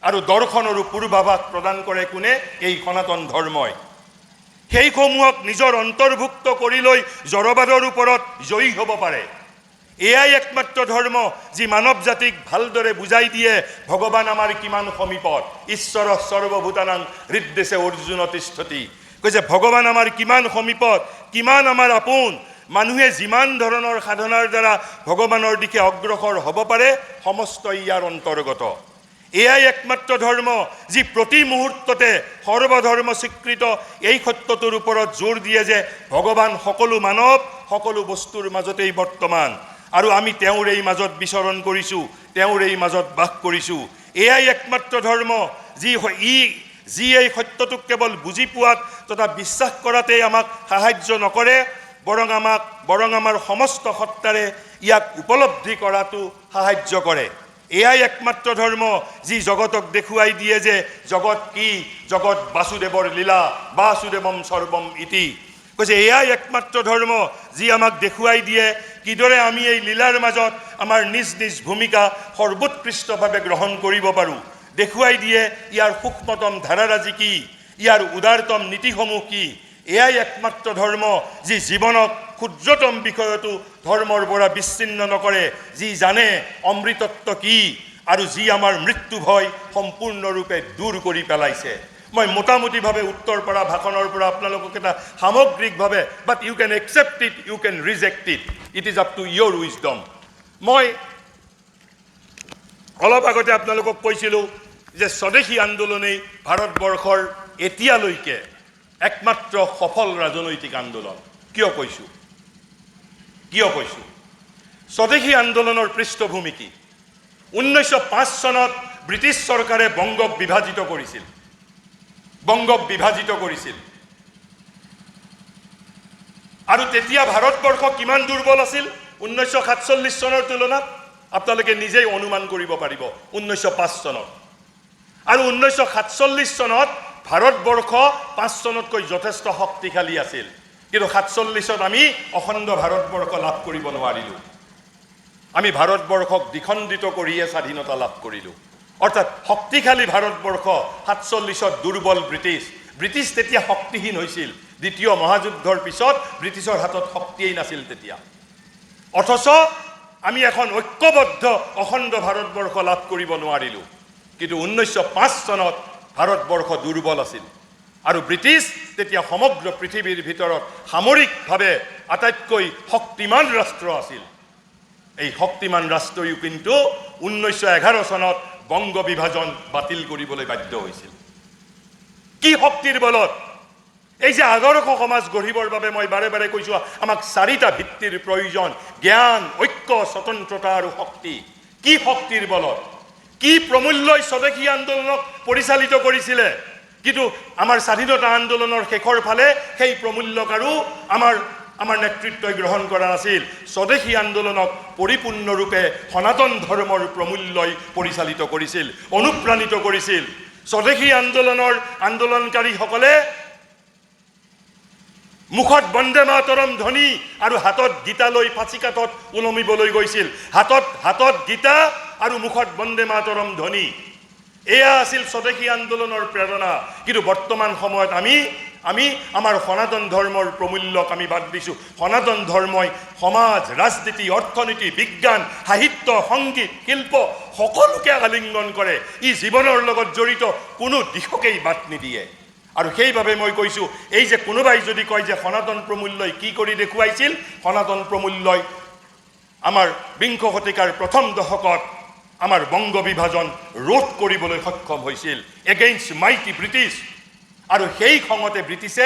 আৰু দৰ্শনৰো পূৰ্বাভাস প্ৰদান কৰে কোনে? এই সনাতন ধৰ্মই। সেইসমূহক নিজৰ অন্তৰ্ভুক্ত কৰি লৈ জড়বাদৰ ওপৰত জয়ী হ'ব পাৰে। এয়াই একমাত্ৰ ধৰ্ম যি মানৱ জাতিক ভালদৰে বুজাই দিয়ে ভগৱান আমাৰ কিমান সমীপত। ঈশ্বৰ সৰ্বভূতানাং হৃদ্দেশে অৰ্জুন তিষ্ঠতি। কৈছে ভগৱান আমাৰ কিমান সমীপত, কিমান আমাৰ আপোন। মানুহে যিমান ধৰণৰ সাধনাৰ দ্বাৰা ভগৱানৰ দিশে অগ্ৰসৰ হ'ব পাৰে সমস্ত ইয়াৰ অন্তৰ্গত। এয়াই একমাত্ৰ ধৰ্ম যি প্ৰতি মুহূৰ্ততে সৰ্বধৰ্ম স্বীকৃত এই সত্যটোৰ ওপৰত জোৰ দিয়ে যে ভগৱান সকলো মানৱ, সকলো বস্তুৰ মাজতেই বৰ্তমান, আৰু আমি তেওঁৰ এই মাজত বিচৰণ কৰিছোঁ, তেওঁৰ এই মাজত বাস কৰিছোঁ। এয়াই একমাত্ৰ ধৰ্ম যি এই সত্যটোক কেৱল বুজি পোৱাত তথা বিশ্বাস কৰাতেই আমাক সাহায্য নকৰে, বৰং আমাৰ সমস্ত সত্তাৰে ইয়াক উপলব্ধি কৰাটো সাহায্য কৰে। এয়াই একমাত্ৰ ধৰ্ম যি জগতক দেখুৱাই দিয়ে যে জগত কি? জগত বাসুদেৱৰ লীলা, বাসুদেৱম সৰ্বম ইতি। কৈছে এয়াই একমাত্ৰ ধৰ্ম যি আমাক দেখুৱাই দিয়ে কিদৰে আমি এই লীলাৰ মাজত আমাৰ নিজ নিজ ভূমিকা সৰ্বোৎকৃষ্টভাৱে গ্ৰহণ কৰিব পাৰোঁ। দেখুৱাই দিয়ে ইয়াৰ সূক্ষ্মতম ধাৰাৰাজি কি, ইয়াৰ উদাৰতম নীতিসমূহ কি। এয়াই একমাত্ৰ ধৰ্ম যি জীৱনক ক্ষুদ্ৰতম বিষয়তো ধৰ্মৰ পৰা বিচ্ছিন্ন নকৰে, যি জানে অমৃতত্ব কি আৰু যি আমাৰ মৃত্যু ভয় সম্পূৰ্ণৰূপে দূৰ কৰি পেলাইছে। মই মোটামুটিভাৱে উত্তৰ পৰা ভাষণৰ পৰা আপোনালোকক এটা সামগ্ৰিকভাৱে, but you can accept it, you can reject it, it is up to your wisdom. মই অলপ আগতে আপোনালোকক কৈছিলোঁ যে স্বদেশী আন্দোলনেই ভাৰতবৰ্ষৰ এতিয়ালৈকে একমাত্ৰ সফল ৰাজনৈতিক আন্দোলন। কিয় কৈছোঁ? স্বদেশী আন্দোলনৰ পৃষ্ঠভূমি কি? 1905 চনত ব্ৰিটিছ চৰকাৰে বংগক বিভাজিত কৰিছিল। আৰু তেতিয়া ভাৰতবৰ্ষ কিমান দুৰ্বল আছিল 1947 চনৰ তুলনাত? আপোনালোকে নিজেই অনুমান কৰিব পাৰিব 1905 চনত। আৰু 1947 চনত ভাৰতবৰ্ষ 5 চনতকৈ যথেষ্ট শক্তিশালী আছিল, কিন্তু 47ত আমি অখণ্ড ভাৰতবৰ্ষ লাভ কৰিব নোৱাৰিলোঁ। আমি ভাৰতবৰ্ষক দ্বিখণ্ডিত কৰিয়ে স্বাধীনতা লাভ কৰিলোঁ। অৰ্থাৎ শক্তিশালী ভাৰতবৰ্ষ, 47ত দুৰ্বল ব্ৰিটিছ তেতিয়া শক্তিহীন হৈছিল। দ্বিতীয় মহাযুদ্ধৰ পিছত ব্ৰিটিছৰ হাতত শক্তিয়েই নাছিল তেতিয়া। অথচ আমি এখন ঐক্যবদ্ধ অখণ্ড ভাৰতবৰ্ষ লাভ কৰিব নোৱাৰিলোঁ। কিন্তু 1905 চনত ভাৰতবৰ্ষ দুৰ্বল আছিল আৰু ব্ৰিটিছ তেতিয়া সমগ্ৰ পৃথিৱীৰ ভিতৰত সামৰিকভাৱে আটাইতকৈ শক্তিমান ৰাষ্ট্ৰ আছিল। এই শক্তিমান ৰাষ্ট্ৰয়ো কিন্তু 1911 চনত বংগ বিভাজন বাতিল কৰিবলৈ বাধ্য হৈছিল। কি শক্তিৰ বলত? এই যে আদৰ্শ সমাজ গঢ়িবৰ বাবে মই বাৰে বাৰে কৈছোঁ আমাক 4টা ভিত্তিৰ প্ৰয়োজন: জ্ঞান, ঐক্য, স্বতন্ত্ৰতা আৰু শক্তি। কি শক্তিৰ বলত? কি প্ৰমূল্যই স্বদেশী আন্দোলনক পৰিচালিত কৰিছিলে? কিন্তু আমাৰ স্বাধীনতা আন্দোলনৰ শেষৰ ফালে সেই প্ৰমূল্যক আৰু আমাৰ নেতৃত্বই গ্ৰহণ কৰা নাছিল। স্বদেশী আন্দোলনক পৰিপূৰ্ণৰূপে সনাতন ধৰ্মৰ প্ৰমূল্যই পৰিচালিত কৰিছিল, অনুপ্ৰাণিত কৰিছিল। স্বদেশী আন্দোলনকাৰীসকলে মুখত বন্দে মাতৰম ধ্বনি আৰু হাতত গীতা লৈ ফাঁচিকাঠত ওলমিবলৈ গৈছিল। হাতত গীতা আৰু মুখত বন্দে মাতৰম ধ্বনি, এয়া আছিল স্বদেশী আন্দোলনৰ প্ৰেৰণা। কিন্তু বৰ্তমান সময়ত আমি আমাৰ সনাতন ধৰ্মৰ প্ৰমূল্যক আমি বাদ দিছোঁ। সনাতন ধৰ্মই সমাজ, ৰাজনীতি, অৰ্থনীতি, বিজ্ঞান, সাহিত্য, সংগীত, শিল্প সকলোকে আলিংগন কৰে। ই জীৱনৰ লগত জড়িত কোনো দিশকেই বাদ নিদিয়ে। আৰু সেইবাবে মই কৈছোঁ, এই যে কোনোবাই যদি কয় যে সনাতন প্ৰমূল্যই কি কৰি দেখুৱাইছিল, সনাতন প্ৰমূল্যই আমাৰ 20 শতিকাৰ প্ৰথম দশকত আমাৰ বংগ বিভাজন ৰোধ কৰিবলৈ সক্ষম হৈছিল এগেইনষ্ট মাইটি ব্ৰিটিছ। আৰু সেই খঙতে ব্ৰিটিছে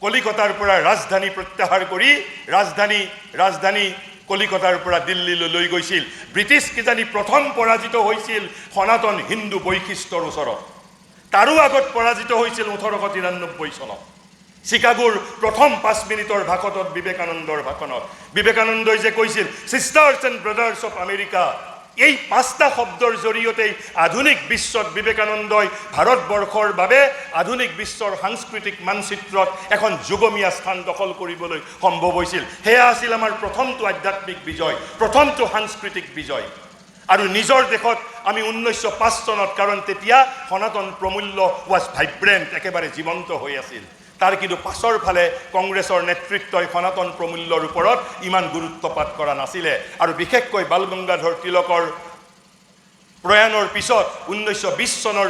কলিকতাৰ পৰা ৰাজধানী প্ৰত্যাহাৰ কৰি ৰাজধানী কলিকতাৰ পৰা দিল্লীলৈ লৈ গৈছিল। ব্ৰিটিছ কিজানি প্ৰথম পৰাজিত হৈছিল সনাতন হিন্দু বৈশিষ্ট্যৰ ওচৰত। তাৰো আগত পৰাজিত হৈছিল 1893 চনত চিকাগোৰ প্ৰথম 5 মিনিটৰ ভাষণত, বিবেকানন্দৰ ভাষণত। বিবেকানন্দই যে কৈছিল sisters and brothers of America, এই 5টা শব্দৰ জৰিয়তে আধুনিক বিশ্বত বিবেকানন্দই ভাৰতবৰ্ষৰ বাবে আধুনিক বিশ্বৰ সাংস্কৃতিক মানচিত্ৰত এখন যুগমীয়া স্থান দখল কৰিবলৈ সম্ভৱ হৈছিল। সেয়া আছিল আমাৰ প্ৰথমটো আধ্যাত্মিক বিজয়, প্ৰথমটো সাংস্কৃতিক বিজয়। আৰু নিজৰ দেশত আমি 1905 চনত, কাৰণ তেতিয়া সনাতন প্ৰমূল্য ৱাজ ভাইব্ৰেণ্ট, একেবাৰে জীৱন্ত হৈ আছিল। তাৰ কিন্তু পাছৰ ফালে কংগ্ৰেছৰ নেতৃত্বই সনাতন প্ৰমূল্যৰ ওপৰত ইমান গুৰুত্বপাত কৰা নাছিলে। আৰু বিশেষকৈ বাল গংগাধৰ তিলকৰ প্ৰয়াণৰ পিছত 1920 চনৰ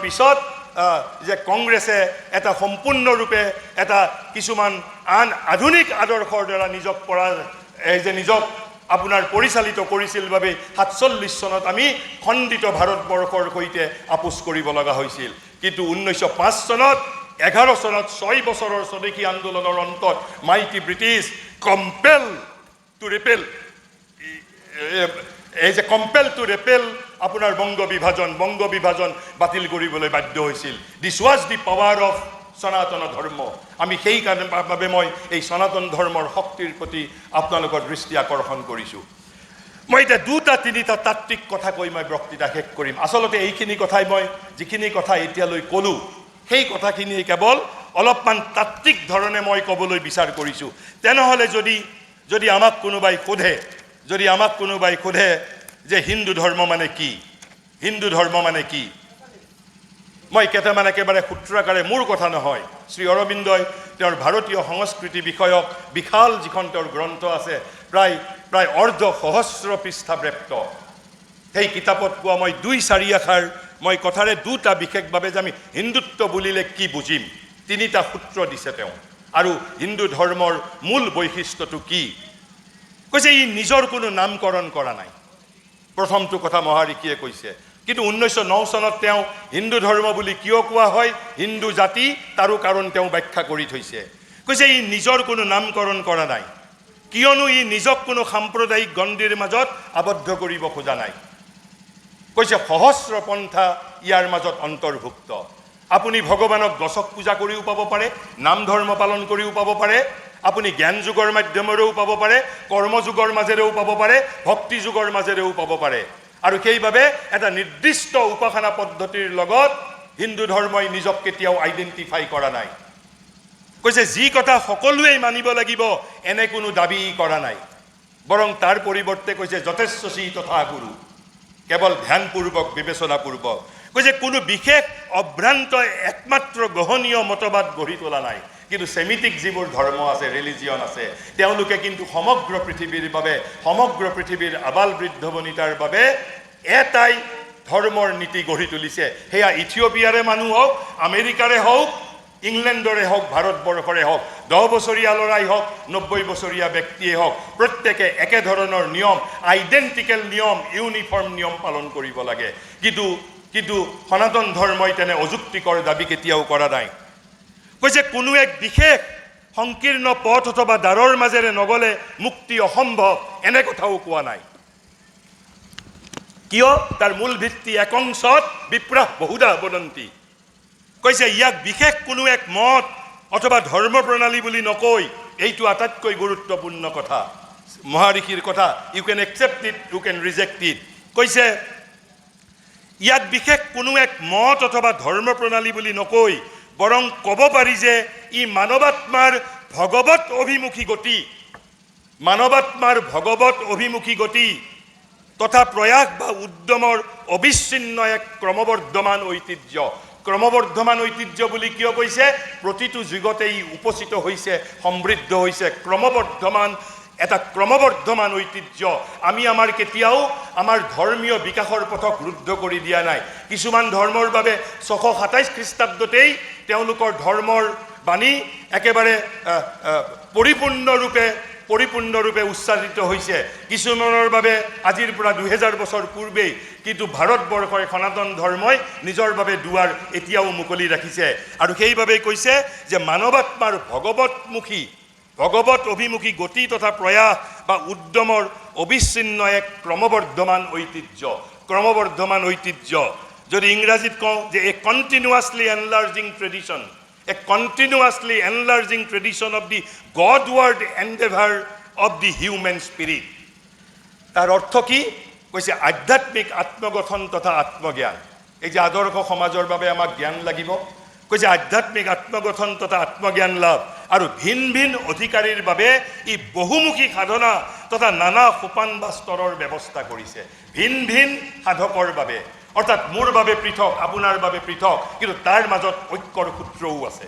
পিছত যে কংগ্ৰেছে এটা সম্পূৰ্ণৰূপে এটা কিছুমান আন আধুনিক আদৰ্শৰ দ্বাৰা নিজক আপোনাৰ পৰিচালিত কৰিছিল বাবে 47 চনত আমি খণ্ডিত ভাৰতবৰ্ষৰ সৈতে আপোচ কৰিব লগা হৈছিল। কিন্তু 1905 চনত 11 চনত 6 বছৰৰ স্বদেশী আন্দোলনৰ অন্তত মাইটি ব্ৰিটিছ কম্পেল টু ৰেপেল আপোনাৰ বংগ বিভাজন বাতিল কৰিবলৈ বাধ্য হৈছিল। দিছ was the power of Sanatan Dharma. আমি সেই বাবে মই এই সনাতন ধৰ্মৰ শক্তিৰ প্ৰতি আপোনালোকৰ দৃষ্টি আকৰ্ষণ কৰিছোঁ। মই এতিয়া 2-3টা তাত্ত্বিক কথা কৈ মই বক্তৃতা শেষ কৰিম। আচলতে এইখিনি কথাই মই যিখিনি কথা এতিয়ালৈ ক'লোঁ, সেই কথাখিনি কেৱল অলপমান তাত্ত্বিক ধৰণে মই ক'বলৈ বিচাৰ কৰিছোঁ। তেনেহ'লে যদি আমাক কোনোবাই সোধে যে হিন্দু ধৰ্ম মানে কি, মই কেইটামান একেবাৰে সূত্ৰাকাৰে, মোৰ কথা নহয়, শ্ৰী অৰবিন্দই তেওঁৰ ভাৰতীয় সংস্কৃতি বিষয়ক বিশাল যিখন তেওঁৰ গ্ৰন্থ আছে, প্ৰায় অৰ্ধসহস্ৰ পৃষ্ঠাব্যাপ্ত, সেই কিতাপত পোৱা মই 2-4 আখৰ মই কথাৰে 2টা বিশেষভাৱে যে আমি হিন্দুত্ব বুলিলে কি বুজিম, 3টা সূত্ৰ দিছে তেওঁ। আৰু হিন্দু ধৰ্মৰ মূল বৈশিষ্ট্যটো কি? কৈছে ই নিজৰ কোনো নামকৰণ কৰা নাই। প্ৰথমটো কথা মহাৰিষিয়ে কৈছে। কিন্তু 1909 চনত তেওঁ হিন্দু ধৰ্ম বুলি কিয় কোৱা হয়, হিন্দু জাতি, তাৰো কাৰণ তেওঁ ব্যাখ্যা কৰি থৈছে। কৈছে ই নিজৰ কোনো নামকৰণ কৰা নাই, কিয়নো ই নিজক কোনো সাম্প্ৰদায়িক গণ্ডিৰ মাজত আবদ্ধ কৰিব খোজা নাই। কৈছে সহস্ৰ পন্থা ইয়াৰ মাজত অন্তৰ্ভুক্ত। আপুনি ভগৱানক গছক পূজা কৰিও পাব পাৰে, নাম ধৰ্ম পালন কৰিও পাব পাৰে, আপুনি জ্ঞান যুগৰ মাধ্যমেৰেও পাব পাৰে, কৰ্মযুগৰ মাজেৰেও পাব পাৰে, ভক্তি যুগৰ মাজেৰেও পাব পাৰে। আৰু সেইবাবে এটা নিৰ্দিষ্ট উপাসনা পদ্ধতিৰ লগত হিন্দু ধৰ্মই নিজক কেতিয়াও আইডেণ্টিফাই কৰা নাই। কৈছে যি কথা সকলোৱেই মানিব লাগিব এনে কোনো দাবী কৰা নাই, বৰং তাৰ পৰিৱৰ্তে কৈছে যথেচ্ছসী তথা গুৰু, কেৱল ধ্যানপূৰ্বক বিবেচনাপূৰ্বক। কৈছে কোনো বিশেষ অভ্ৰান্ত একমাত্ৰ গ্ৰহণীয় মতবাদ গঢ়ি তোলা নাই, কিন্তু সেমিটিক যিবোৰ ধৰ্ম আছে, ৰিলিজিয়ন আছে, তেওঁলোকে কিন্তু সমগ্ৰ পৃথিৱীৰ বাবে, সমগ্ৰ পৃথিৱীৰ আবাল বৃদ্ধ বনিতাৰ বাবে এটাই ধৰ্মৰ নীতি গঢ়ি তুলিছে। সেয়া ইথিঅপিয়াৰে মানুহ হওক, আমেৰিকাৰে হওক, ইংলেণ্ডৰে হওক, ভাৰতবৰ্ষৰে হওক, 10 বছৰীয়া ল'ৰাই হওক, 90 বছৰীয়া ব্যক্তিয়ে হওক, প্ৰত্যেকে একে ধৰণৰ নিয়ম, আইডেণ্টিকেল নিয়ম, ইউনিফৰ্ম নিয়ম পালন কৰিব লাগে। কিন্তু সনাতন ধৰ্মই তেনে অযুক্তিকৰ দাবী কেতিয়াও কৰা নাই। কৈছে কোনো এক বিশেষ সংকীৰ্ণ পথ অথবা দ্বাৰৰ মাজেৰে নগলে মুক্তি অসম্ভৱ, এনে কথাও কোৱা নাই। কিয়? তাৰ মূল ভিত্তি একংশত বিপ্ৰাহ বহুধা বদন্তি। কৈছে ইয়াক বিশেষ কোনো এক মত অথবা ধৰ্ম প্ৰণালী বুলি নকৈ, এইটো আটাইতকৈ গুৰুত্বপূৰ্ণ কথা, মহাঋষিৰ কথা। You can accept it, you can reject it. কৈছে ইয়াক বিশেষ কোনো এক মত অথবা ধৰ্ম প্ৰণালী বুলি নকৈ, বৰং ক'ব পাৰি যে ই মানৱাত্মাৰ ভগৱত অভিমুখী গতি, মানৱাত্মাৰ ভগৱত অভিমুখী গতি তথা প্ৰয়াস বা উদ্যমৰ অবিচ্ছিন্ন এক ক্ৰমবৰ্ধমান ঐতিহ্য। ক্ৰমবৰ্ধমান ঐতিহ্য বুলি কিয় কৈছে? প্ৰতিটো যুগতে ই উপচিত হৈছে, সমৃদ্ধ হৈছে। এটা ক্ৰমবৰ্ধমান ঐতিহ্য। আমি আমাৰ কেতিয়াও আমাৰ ধৰ্মীয় বিকাশৰ পথক ৰুদ্ধ কৰি দিয়া নাই। কিছুমান ধৰ্মৰ বাবে 627 খ্ৰীষ্টাব্দতেই তেওঁলোকৰ ধৰ্মৰ বাণী একেবাৰে পৰিপূৰ্ণৰূপে উচ্চাৰিত হৈছে, কিছুমানৰ বাবে আজিৰ পৰা 2000 বছৰ পূৰ্বেই। কিন্তু ভাৰতবৰ্ষৰ সনাতন ধৰ্মই নিজৰ বাবে দুৱাৰ এতিয়াও মুকলি ৰাখিছে। আৰু সেইবাবেই কৈছে যে মানৱাত্মাৰ ভগৱত অভিমুখী গতি তথা প্ৰয়াস বা উদ্যমৰ অবিচ্ছিন্ন এক ক্ৰমবৰ্ধমান ঐতিহ্য। যদি ইংৰাজীত কওঁ যে a continuously enlarging tradition of the Godward endeavour of the human spirit. তাৰ অৰ্থ কি? কৈছে আধ্যাত্মিক আত্মগঠন তথা আত্মজ্ঞান। এই যে আদৰ্শ সমাজৰ বাবে আমাক জ্ঞান লাগিব, কৈছে আধ্যাত্মিক আত্মগঠন তথা আত্মজ্ঞান লাভ আৰু ভিন ভিন অধিকাৰীৰ বাবে ই বহুমুখী সাধনা তথা নানা সোপান বা স্তৰৰ ব্যৱস্থা কৰিছে। ভিন ভিন সাধকৰ বাবে, অৰ্থাৎ মোৰ বাবে পৃথক, আপোনাৰ বাবে পৃথক, কিন্তু তাৰ মাজত ঐক্যৰ সূত্ৰও আছে।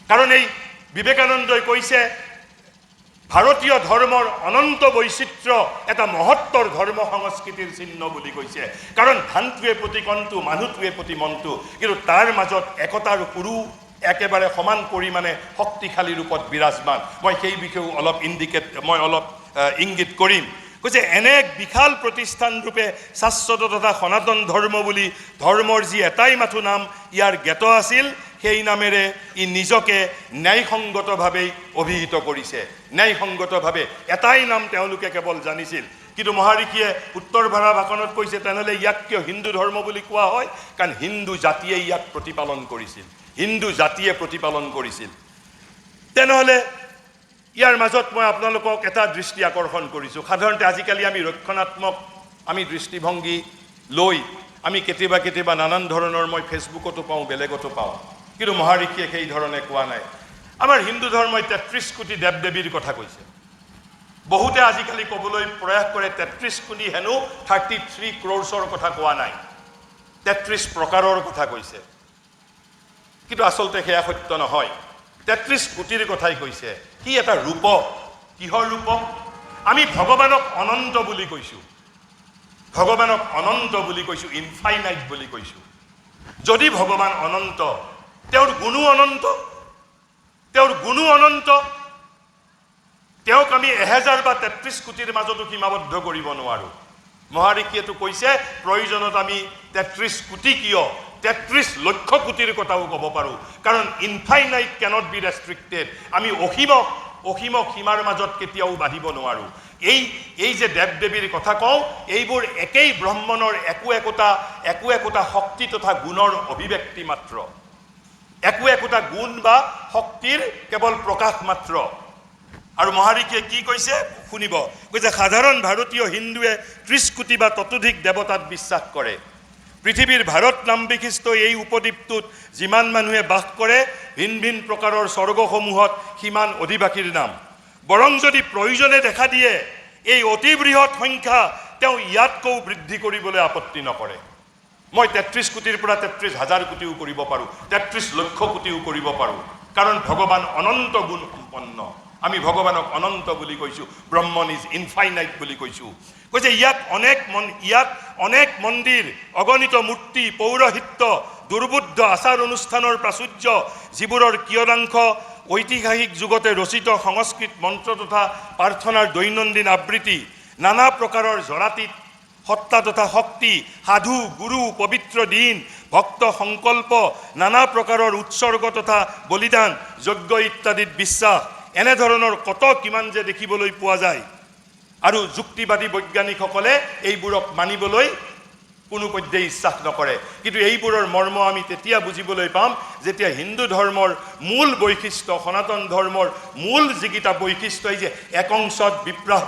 কাৰণ এই বিবেকানন্দই কৈছে ভাৰতীয় ধৰ্মৰ অনন্ত বৈচিত্ৰ্য এটা মহত্তৰ ধৰ্ম সংস্কৃতিৰ চিহ্ন বুলি কৈছে। কাৰণ ধানটোৱে প্ৰতি কণটো, মানুহটোৱে প্ৰতি মনটো, কিন্তু তাৰ মাজত একতাৰ সুৰো একেবাৰে সমান পৰিমাণে শক্তিশালী ৰূপত বিৰাজমান। মই সেই বিষয়েও অলপ ইংগিত কৰিম। কৈছে এনে এক বিশাল প্ৰতিষ্ঠান ৰূপে শাশ্বত তথা সনাতন ধৰ্ম বুলি ধৰ্মৰ যি এটাই মাথো নাম ইয়াৰ জ্ঞাত আছিল, সেই নামেৰে ই নিজকে ন্যায়সংগতভাৱেই অভিহিত কৰিছে। ন্যায়সংগতভাৱে এটাই নাম তেওঁলোকে কেৱল জানিছিল। কিন্তু মহাঋষিয়ে উত্তৰ ভাৰা ভাষণত কৈছে তেনেহ'লে ইয়াক কিয় হিন্দু ধৰ্ম বুলি কোৱা হয়? কাৰণ হিন্দু জাতিয়ে ইয়াক প্ৰতিপালন কৰিছিল। তেনেহ'লে ইয়াৰ মাজত মই আপোনালোকক এটা দৃষ্টি আকৰ্ষণ কৰিছোঁ। সাধাৰণতে আজিকালি আমি ৰক্ষণাত্মক দৃষ্টিভংগী লৈ আমি কেতিয়াবা নানান ধৰণৰ, মই ফেচবুকতো পাওঁ, বেলেগতো পাওঁ, কিন্তু মহাঋষিয়ে সেই ধৰণে কোৱা নাই। আমাৰ হিন্দু ধৰ্মই 33 কোটি দেৱ দেৱীৰ কথা কৈছে। বহুতে আজিকালি ক'বলৈ প্ৰয়াস কৰে 33 কোটি হেনো 33 crores কথা কোৱা নাই, 33 প্ৰকাৰৰ কথা কৈছে। কিন্তু আচলতে সেয়া সত্য নহয়। 33 কোটিৰ কথাই কৈছে। কি এটা ৰূপ, কিহৰ ৰূপ? আমি ভগৱানক অনন্ত বুলি কৈছোঁ, ইনফাইনাইট বুলি কৈছোঁ। যদি ভগৱান অনন্ত, তেওঁৰ গুণো অনন্ত, তেওঁক আমি 1000 বা 33 কোটিৰ মাজতো সীমাবদ্ধ কৰিব নোৱাৰোঁ। মহাঋষিয়েতো কৈছে প্ৰয়োজনত আমি 33 কোটি কিয় 33 লক্ষ কোটিৰ কথাও ক'ব পাৰোঁ। কাৰণ ইনফাইনাইট কেনট বি ৰেষ্ট্ৰিক্টেড। আমি অসীম সীমাৰ মাজত কেতিয়াও বাঢ়িব নোৱাৰোঁ। এই যে দেৱ দেৱীৰ কথা কওঁ, এইবোৰ একেই ব্ৰহ্মণৰ একো একোটা শক্তি তথা গুণৰ অভিব্যক্তি মাত্ৰ, একো একোটা গুণ বা শক্তিৰ কেৱল প্ৰকাশ মাত্ৰ। আৰু মহাঋষিয়ে কি কৈছে শুনিব। কৈছে সাধাৰণ ভাৰতীয় হিন্দুৱে 30 কোটি বা ততোধিক দেৱতাত বিশ্বাস কৰে। পৃথিৱীৰ ভাৰত নাম বিশিষ্ট এই উপদ্বীপটোত যিমান মানুহে বাস কৰে, ভিন ভিন প্ৰকাৰৰ স্বৰ্গসমূহত সিমান অধিবাসীৰ নাম। বৰং যদি প্ৰয়োজনে দেখা দিয়ে, এই অতি বৃহৎ সংখ্যা তেওঁ ইয়াতকৈও বৃদ্ধি কৰিবলৈ আপত্তি নকৰে। মই 33 কোটিৰ পৰা 33,000 কোটিও কৰিব পাৰোঁ, 33 লক্ষ কোটিও কৰিব পাৰোঁ। কাৰণ ভগৱান অনন্ত গুণ সম্পন্ন আমি ভগৱানক অনন্ত বুলি কৈছোঁ ব্ৰহ্মণ ইজ ইনফাইনাইট বুলি কৈছোঁ কৈছে ইয়াত অনেক মন্দিৰ অগণিত মূৰ্তি পৌৰহিত্য দুৰ্বুদ্ধ আচাৰ অনুষ্ঠানৰ প্ৰাচুৰ্য যিবোৰৰ কিয়দাংশ ঐতিহাসিক যুগতে ৰচিত সংস্কৃত মন্ত্ৰ তথা প্ৰাৰ্থনাৰ দৈনন্দিন আবৃত্তি নানা প্ৰকাৰৰ জৰাতীত সত্তা তথা শক্তি সাধু গুৰু পবিত্ৰ দিন ভক্ত সংকল্প নানা প্ৰকাৰৰ উৎসৰ্গ তথা বলিদান যজ্ঞ ইত্যাদিত বিশ্বাস এনেধৰণৰ কত কিমান যে দেখিবলৈ পোৱা যায় আৰু যুক্তিবাদী বৈজ্ঞানিকসকলে এইবোৰক মানিবলৈ কোনো পধ্যেই ইচ্ছা নকৰে কিন্তু এইবোৰৰ মৰ্ম আমি তেতিয়া বুজিবলৈ পাম যেতিয়া হিন্দু ধৰ্মৰ মূল বৈশিষ্ট্য সনাতন ধৰ্মৰ মূল যিকেইটা বৈশিষ্ট্য এই যে একংশত বিপ্ৰাহ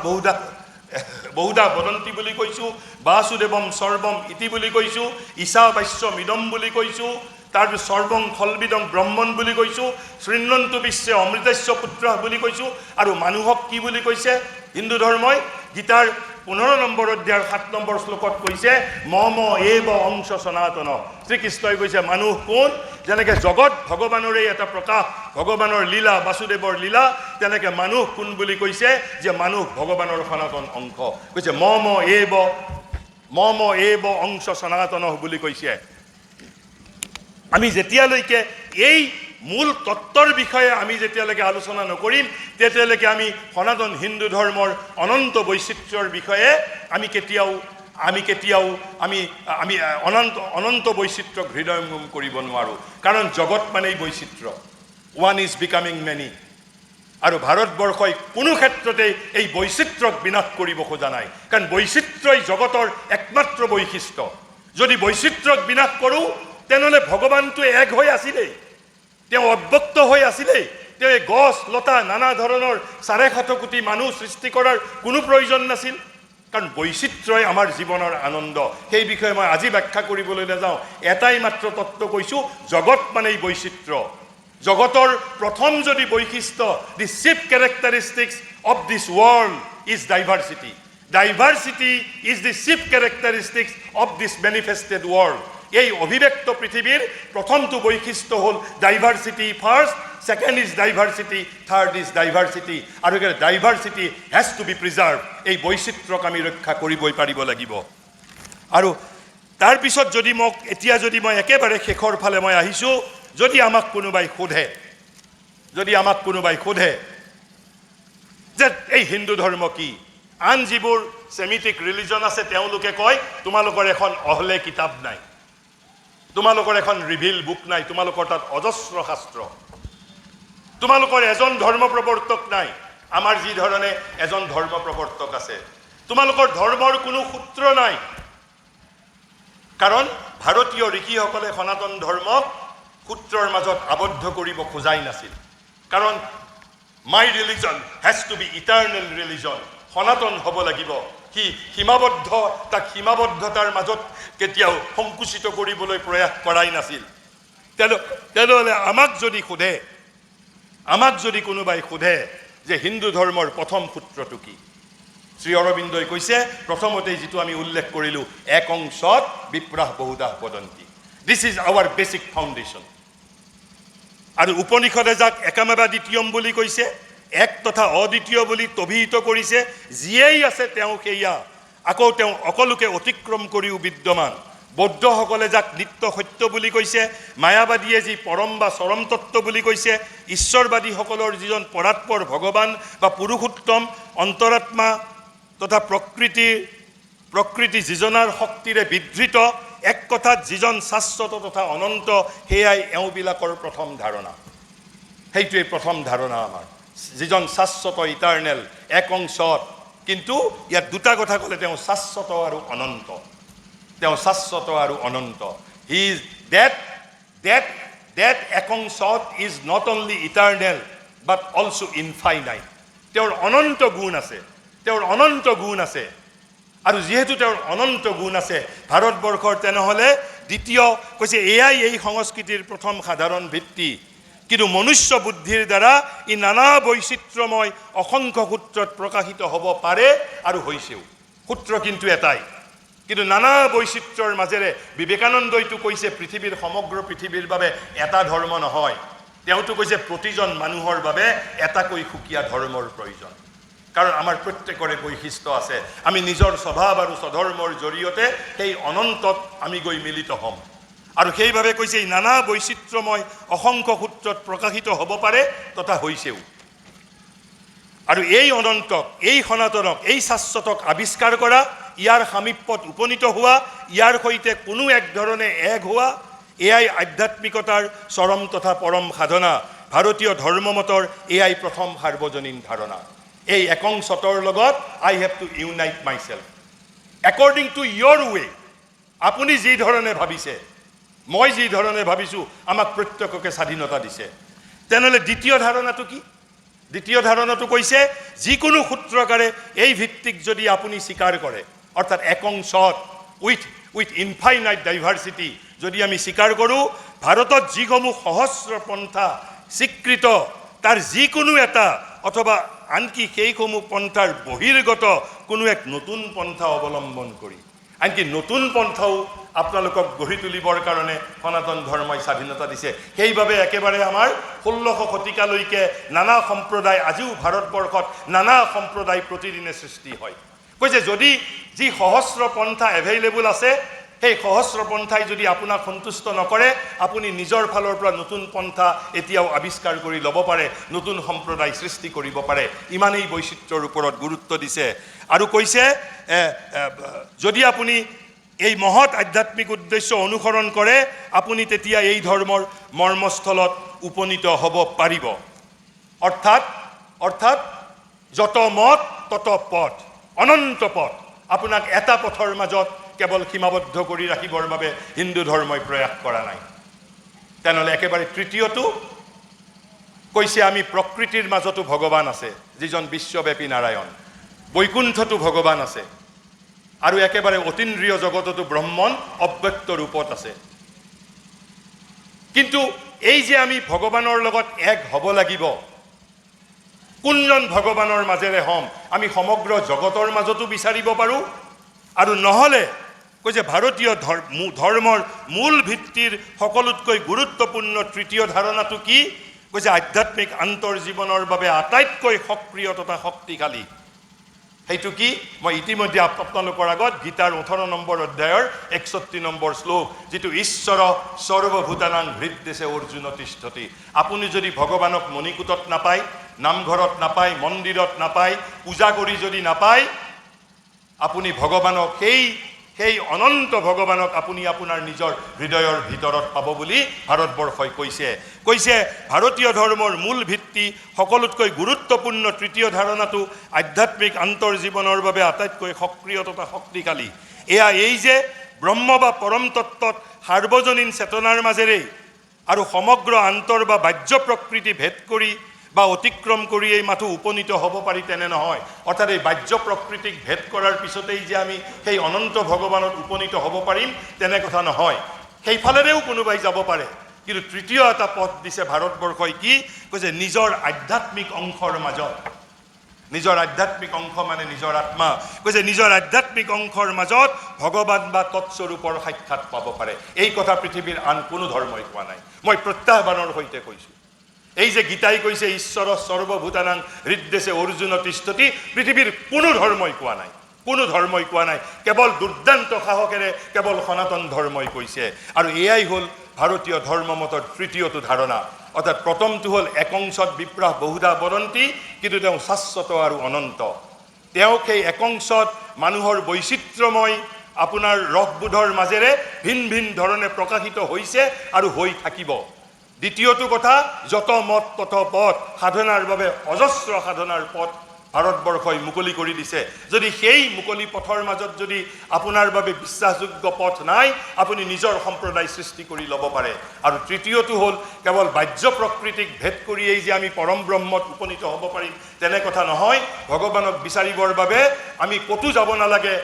বহুধা বদন্তি বুলি কৈছোঁ বাসুদেৱম সৰ্বম ইতি বুলি কৈছোঁ ঈশা বাস্যমিদম বুলি কৈছোঁ তাৰপিছত সৰ্বং খলবিদং ব্ৰহ্মণ বুলি কৈছোঁ শৃণ্বন্তু বিশ্বে অমৃতস্য পুত্ৰ বুলি কৈছোঁ আৰু মানুহক কি বুলি কৈছে হিন্দু ধৰ্মই গীতাৰ 15 নম্বৰ অধ্যায়ৰ 7 নম্বৰ শ্লোকত কৈছে মম এব অংশ সনাতন শ্ৰীকৃষ্ণই কৈছে মানুহ কোন যেনেকে জগত ভগৱানৰে এটা প্ৰকাশ ভগৱানৰ লীলা বাসুদেৱৰ লীলা তেনেকে মানুহ কোন বুলি কৈছে যে মানুহ ভগৱানৰ সনাতন অংশ কৈছে মম এব অংশ সনাতন বুলি কৈছে আমি যেতিয়ালৈকে এই মূল তত্ত্বৰ বিষয়ে আমি যেতিয়ালৈকে আলোচনা নকৰিম তেতিয়ালৈকে আমি সনাতন হিন্দু ধৰ্মৰ অনন্ত বৈচিত্ৰ্যৰ বিষয়ে আমি কেতিয়াও অনন্ত বৈচিত্ৰ্যক হৃদয়ঙ্গম কৰিব নোৱাৰোঁ কাৰণ জগত মানেই বৈচিত্ৰ্য ওৱান ইজ বিকামিং মেনি আৰু ভাৰতবৰ্ষই কোনো ক্ষেত্ৰতে এই বৈচিত্ৰ্যক বিনাশ কৰিব খোজা নাই কাৰণ বৈচিত্ৰ্যই জগতৰ একমাত্ৰ বৈশিষ্ট্য যদি বৈচিত্ৰ্যক বিনাশ কৰোঁ তেনেহ'লে ভগৱানটো এক হৈ আছিলেই তেওঁ অব্যক্ত হৈ আছিলেই তেওঁ গছ লতা নানা ধৰণৰ 7.5 কোটি মানুহ সৃষ্টি কৰাৰ কোনো প্ৰয়োজন নাছিল কাৰণ বৈচিত্ৰ্যই আমাৰ জীৱনৰ আনন্দ সেই বিষয়ে মই আজি ব্যাখ্যা কৰিবলৈ নাযাওঁ এটাই মাত্ৰ তত্ত্ব কৈছোঁ জগত মানেই বৈচিত্ৰ্য জগতৰ প্ৰথম যদি বৈশিষ্ট্য the chief characteristics of this world is diversity is the chief characteristics of this manifested world এই অভিব্যক্ত পৃথিৱীৰ প্ৰথমটো বৈশিষ্ট্য হ'ল diversity first second is diversity third is diversity আৰু diversity has to be preserve এই বৈচিত্ৰ্যক আমি ৰক্ষা কৰিবই পাৰিব লাগিব আৰু তাৰপিছত যদি মই একেবাৰে শেষৰ ফালে মই আহিছোঁ যদি আমাক কোনোবাই সোধে যে এই হিন্দু ধৰ্ম কি আন যিবোৰ সেমিটিক ৰিলিজন আছে তেওঁলোকে কয় তোমালোকৰ এখন অহলে কিতাপ নাই তোমালোকৰ এখন ৰিভিল বুক নাই তোমালোকৰ তাত অজস্ৰ শাস্ত্ৰ তোমালোকৰ এজন ধৰ্ম প্ৰৱৰ্তক নাই আমাৰ যি ধৰণে এজন ধৰ্ম প্ৰৱৰ্তক আছে তোমালোকৰ ধৰ্মৰ কোনো সূত্ৰ নাই কাৰণ ভাৰতীয় ঋষিসকলে সনাতন ধৰ্মক সূত্ৰৰ মাজত আবদ্ধ কৰিব খোজাই নাছিল কাৰণ my religion has to be eternal religion সনাতন হ'ব লাগিব সীমাবদ্ধতাৰ মাজত কেতিয়াও সংকুচিত কৰিবলৈ প্ৰয়াস কৰাই নাছিল তেনেহ'লে আমাক যদি কোনোবাই সোধে যে হিন্দু ধৰ্মৰ প্ৰথম সূত্ৰটো কি শ্ৰী অৰবিন্দই কৈছে প্ৰথমতেই যিটো আমি উল্লেখ কৰিলোঁ একংশত বিপ্ৰাহ বহুধা বদন্তি this is our basic foundation আৰু উপনিষদে যাক একামেবা দ্বিতীয়ম বুলি কৈছে এক তথা অদ্বিতীয় বুলি অভিহিত কৰিছে যিয়েই আছে তেওঁ সেয়া আকৌ তেওঁ অকলোকে অতিক্ৰম কৰিও বিদ্যমান বৌদ্ধসকলে যাক নিত্য সত্য বুলি কৈছে মায়াবাদীয়ে যি পৰম বা চৰম তত্ত্ব বুলি কৈছে ঈশ্বৰবাদীসকলৰ যিজন পৰাৎপৰ ভগৱান বা পুৰুষোত্তম অন্তৰাত্মা তথা প্ৰকৃতি যিজনাৰ শক্তিৰে বিধৃত এক কথাত যিজন শাশ্বত তথা অনন্ত সেয়াই এওঁবিলাকৰ প্ৰথম ধাৰণা সেইটোৱেই প্ৰথম ধাৰণা আমাৰ যিজন শাশ্বত ইটাৰনেল এক অংশত কিন্তু ইয়াত দুটা কথা ক'লে তেওঁ শাশ্বত আৰু অনন্ত হি ইজ that একংশত is not only eternal but also infinite তেওঁৰ অনন্ত গুণ আছে আৰু যিহেতু তেওঁৰ অনন্ত গুণ আছে ভাৰতবৰ্ষৰ তেনেহ'লে দ্বিতীয় কৈছে এয়াই এই সংস্কৃতিৰ প্ৰথম সাধাৰণ ভিত্তি কিন্তু মনুষ্য বুদ্ধিৰ দ্বাৰা ই নানা বৈচিত্ৰ্যময় অসংখ্য সূত্ৰত প্ৰকাশিত হ'ব পাৰে আৰু হৈছেও সূত্ৰ কিন্তু এটাই কিন্তু নানা বৈচিত্ৰ্যৰ মাজেৰে বিবেকানন্দইটো কৈছে সমগ্ৰ পৃথিৱীৰ বাবে এটা ধৰ্ম নহয় তেওঁতো কৈছে প্ৰতিজন মানুহৰ বাবে এটাকৈ সুকীয়া ধৰ্মৰ প্ৰয়োজন, কাৰণ আমাৰ প্ৰত্যেকৰে বৈশিষ্ট্য আছে। আমি নিজৰ স্বভাৱ আৰু স্বধৰ্মৰ জৰিয়তে সেই অনন্তত আমি গৈ মিলিত হ'ম। আৰু সেইভাৱে কৈছে এই নানা বৈচিত্ৰ্যময় অসংখ্য সূত্ৰত প্ৰকাশিত হ'ব পাৰে তথা হৈছেও। আৰু এই অনন্তক, এই সনাতনক, এই শাশ্বতক আৱিষ্কাৰ কৰা, ইয়াৰ সামীপ্যত উপনীত হোৱা, ইয়াৰ সৈতে কোনো এক ধৰণে এক হোৱা, এয়াই আধ্যাত্মিকতাৰ চৰম তথা পৰম সাধনা। ভাৰতীয় ধৰ্মমতৰ এয়াই প্ৰথম সাৰ্বজনীন ধাৰণা। এই একংশতৰ লগত I have to unite my self according to your way. আপুনি যি ধৰণে ভাবিছে, মই যি ধৰণে ভাবিছোঁ, আমাক প্ৰত্যেককে স্বাধীনতা দিছে। তেনেহ'লে দ্বিতীয় ধাৰণাটো কি? দ্বিতীয় ধাৰণাটো কৈছে যিকোনো সূত্ৰকাৰে এই ভিত্তিক যদি আপুনি স্বীকাৰ কৰে, অৰ্থাৎ একংশত উইথ ইনফাইনাইট ডাইভাৰ্চিটি যদি আমি স্বীকাৰ কৰোঁ, ভাৰতত যিসমূহ সহস্ৰ পন্থা স্বীকৃত, তাৰ যিকোনো এটা অথবা আনকি সেইসমূহ পন্থাৰ বহিৰ্গত কোনো এক নতুন পন্থা অৱলম্বন কৰি, আনকি নতুন পন্থাও আপোনালোকক গঢ়ি তুলিবৰ কাৰণে সনাতন ধৰ্মই স্বাধীনতা দিছে। সেইবাবে একেবাৰে আমাৰ 16শ শতিকালৈকে নানা সম্প্ৰদায়, আজিও ভাৰতবৰ্ষত নানা সম্প্ৰদায় প্ৰতিদিনে সৃষ্টি হয়। কৈছে যদি যি সহস্ৰ পন্থা এভেইলেবল আছে, সেই সহস্ৰ পন্থাই যদি আপোনাক সন্তুষ্ট নকৰে, আপুনি নিজৰ ফালৰ পৰা নতুন পন্থা এতিয়াও আৱিষ্কাৰ কৰি ল'ব পাৰে, নতুন সম্প্ৰদায় সৃষ্টি কৰিব পাৰে। ইমানেই বৈচিত্ৰ্যৰ ওপৰত গুৰুত্ব দিছে। আৰু কৈছে যদি আপুনি এই মহৎ আধ্যাত্মিক উদ্দেশ্য অনুসৰণ কৰে, আপুনি তেতিয়া এই ধৰ্মৰ মৰ্মস্থলত উপনীত হ'ব পাৰিব। অৰ্থাৎ যত মত তত পথ, অনন্ত পথ। আপোনাক এটা পথৰ মাজত কেৱল সীমাবদ্ধ কৰি ৰাখিবৰ বাবে হিন্দু ধৰ্মই প্ৰয়াস কৰা নাই। তেনেহ'লে একেবাৰে তৃতীয়টো কৈছে আমি প্ৰকৃতিৰ মাজতো ভগৱান আছে, যিজন বিশ্বব্যাপী নাৰায়ণ। বৈকুণ্ঠতো ভগৱান আছে, আৰু একেবাৰে অতীন্দ্ৰিয় জগততো ব্ৰহ্মণ অব্যক্ত ৰূপত আছে। কিন্তু এই যে আমি ভগৱানৰ লগত এক হ'ব লাগিব, কোনজন ভগৱানৰ মাজেৰে হ'ম? আমি সমগ্ৰ জগতৰ মাজতো বিচাৰিব পাৰোঁ। আৰু নহ'লে কৈছে ভাৰতীয় ধৰ্মৰ মূল ভিত্তিৰ সকলোতকৈ গুৰুত্বপূৰ্ণ তৃতীয় ধাৰণাটো কি? কৈছে আধ্যাত্মিক আন্তৰ্জীৱনৰ বাবে আটাইতকৈ সক্ৰিয় তথা শক্তিশালী। সেইটো কি? মই ইতিমধ্যে আপোনালোকৰ আগত গীতাৰ 18 নম্বৰ অধ্যায়ৰ 61 নম্বৰ শ্লোক, যিটো ঈশ্বৰ সৰ্বভূতানাং হৃদ্দেশে অৰ্জুন তিষ্ঠতি। আপুনি যদি ভগৱানক মণিকূটত নাপায়, নামঘৰত নাপায়, মন্দিৰত নাপায়, পূজা কৰি যদি নাপায়, আপুনি ভগৱানক সেই অনন্ত ভগৱানক আপুনি আপোনাৰ নিজৰ হৃদয়ৰ ভিতৰত পাব বুলি ভাৰতবৰ্ষই কৈছে ভাৰতীয় ধৰ্মৰ মূল ভিত্তি সকলোতকৈ গুৰুত্বপূৰ্ণ তৃতীয় ধাৰণাটো আধ্যাত্মিক আন্তৰ্জীৱনৰ বাবে আটাইতকৈ সক্ৰিয় তথা শক্তিশালী। এয়া এই যে ব্ৰহ্ম বা পৰম তত্ত্বত সাৰ্বজনীন চেতনাৰ মাজেৰে আৰু সমগ্ৰ আন্তৰ বা বাহ্য প্ৰকৃতি ভেদ কৰি বা অতিক্ৰম কৰি এই মাথো উপনীত হ'ব পাৰি তেনে নহয়। অৰ্থাৎ এই বাহ্য প্ৰকৃতিক ভেদ কৰাৰ পিছতেই যে আমি সেই অনন্ত ভগৱানত উপনীত হ'ব পাৰিম তেনে কথা নহয়। সেইফালেৰেও কোনোবাই যাব পাৰে, কিন্তু তৃতীয় এটা পথ দিছে ভাৰতবৰ্ষই। কি কৈছে? নিজৰ আধ্যাত্মিক অংশৰ মাজত, নিজৰ আধ্যাত্মিক অংশ মানে নিজৰ আত্মা, কৈছে নিজৰ আধ্যাত্মিক অংশৰ মাজত ভগৱান বা তৎস্বৰূপৰ সাক্ষাৎ পাব পাৰে। এই কথা পৃথিৱীৰ আন কোনো ধৰ্মই কোৱা নাই। মই প্ৰত্যাহ্বানৰ সৈতে কৈছোঁ। এই যে গীতাই কৈছে ঈশ্বৰ সৰ্বভূতানাং হৃদ্দেশে অৰ্জুন তিষ্ঠতি, পৃথিৱীৰ কোনো ধৰ্মই কোৱা নাই, কোনো ধৰ্মই কোৱা নাই। কেৱল দুৰ্দান্ত সাহসেৰে কেৱল সনাতন ধৰ্মই কৈছে। আৰু এয়াই হ'ল ভাৰতীয় ধৰ্মমতৰ তৃতীয়টো ধাৰণা। অৰ্থাৎ প্ৰথমটো হ'ল একংশত বিপ্ৰাহ বহুধা বদন্তি, কিন্তু তেওঁ শাশ্বত আৰু অনন্ত। তেওঁ সেই একংশত মানুহৰ বৈচিত্ৰ্যময় আপোনাৰ ৰসবোধৰ মাজেৰে ভিন ভিন ধৰণে প্ৰকাশিত হৈছে আৰু হৈ থাকিব। দ্বিতীয়টো কথা, যত মত তত পথ, সাধনাৰ বাবে অজস্ৰ সাধনাৰ পথ ভাৰতবৰ্ষই মুকলি কৰি দিছে। যদি সেই মুকলি পথৰ মাজত যদি আপোনাৰ বাবে বিশ্বাসযোগ্য পথ নাই, আপুনি নিজৰ সম্প্ৰদায় সৃষ্টি কৰি ল'ব পাৰে। আৰু তৃতীয়টো হ'ল কেৱল বাহ্য প্ৰকৃতিক ভেদ কৰিয়েই যে আমি পৰম ব্ৰহ্মত উপনীত হ'ব পাৰিম তেনে কথা নহয়। ভগৱানক বিচাৰিবৰ বাবে আমি ক'তো যাব নালাগে।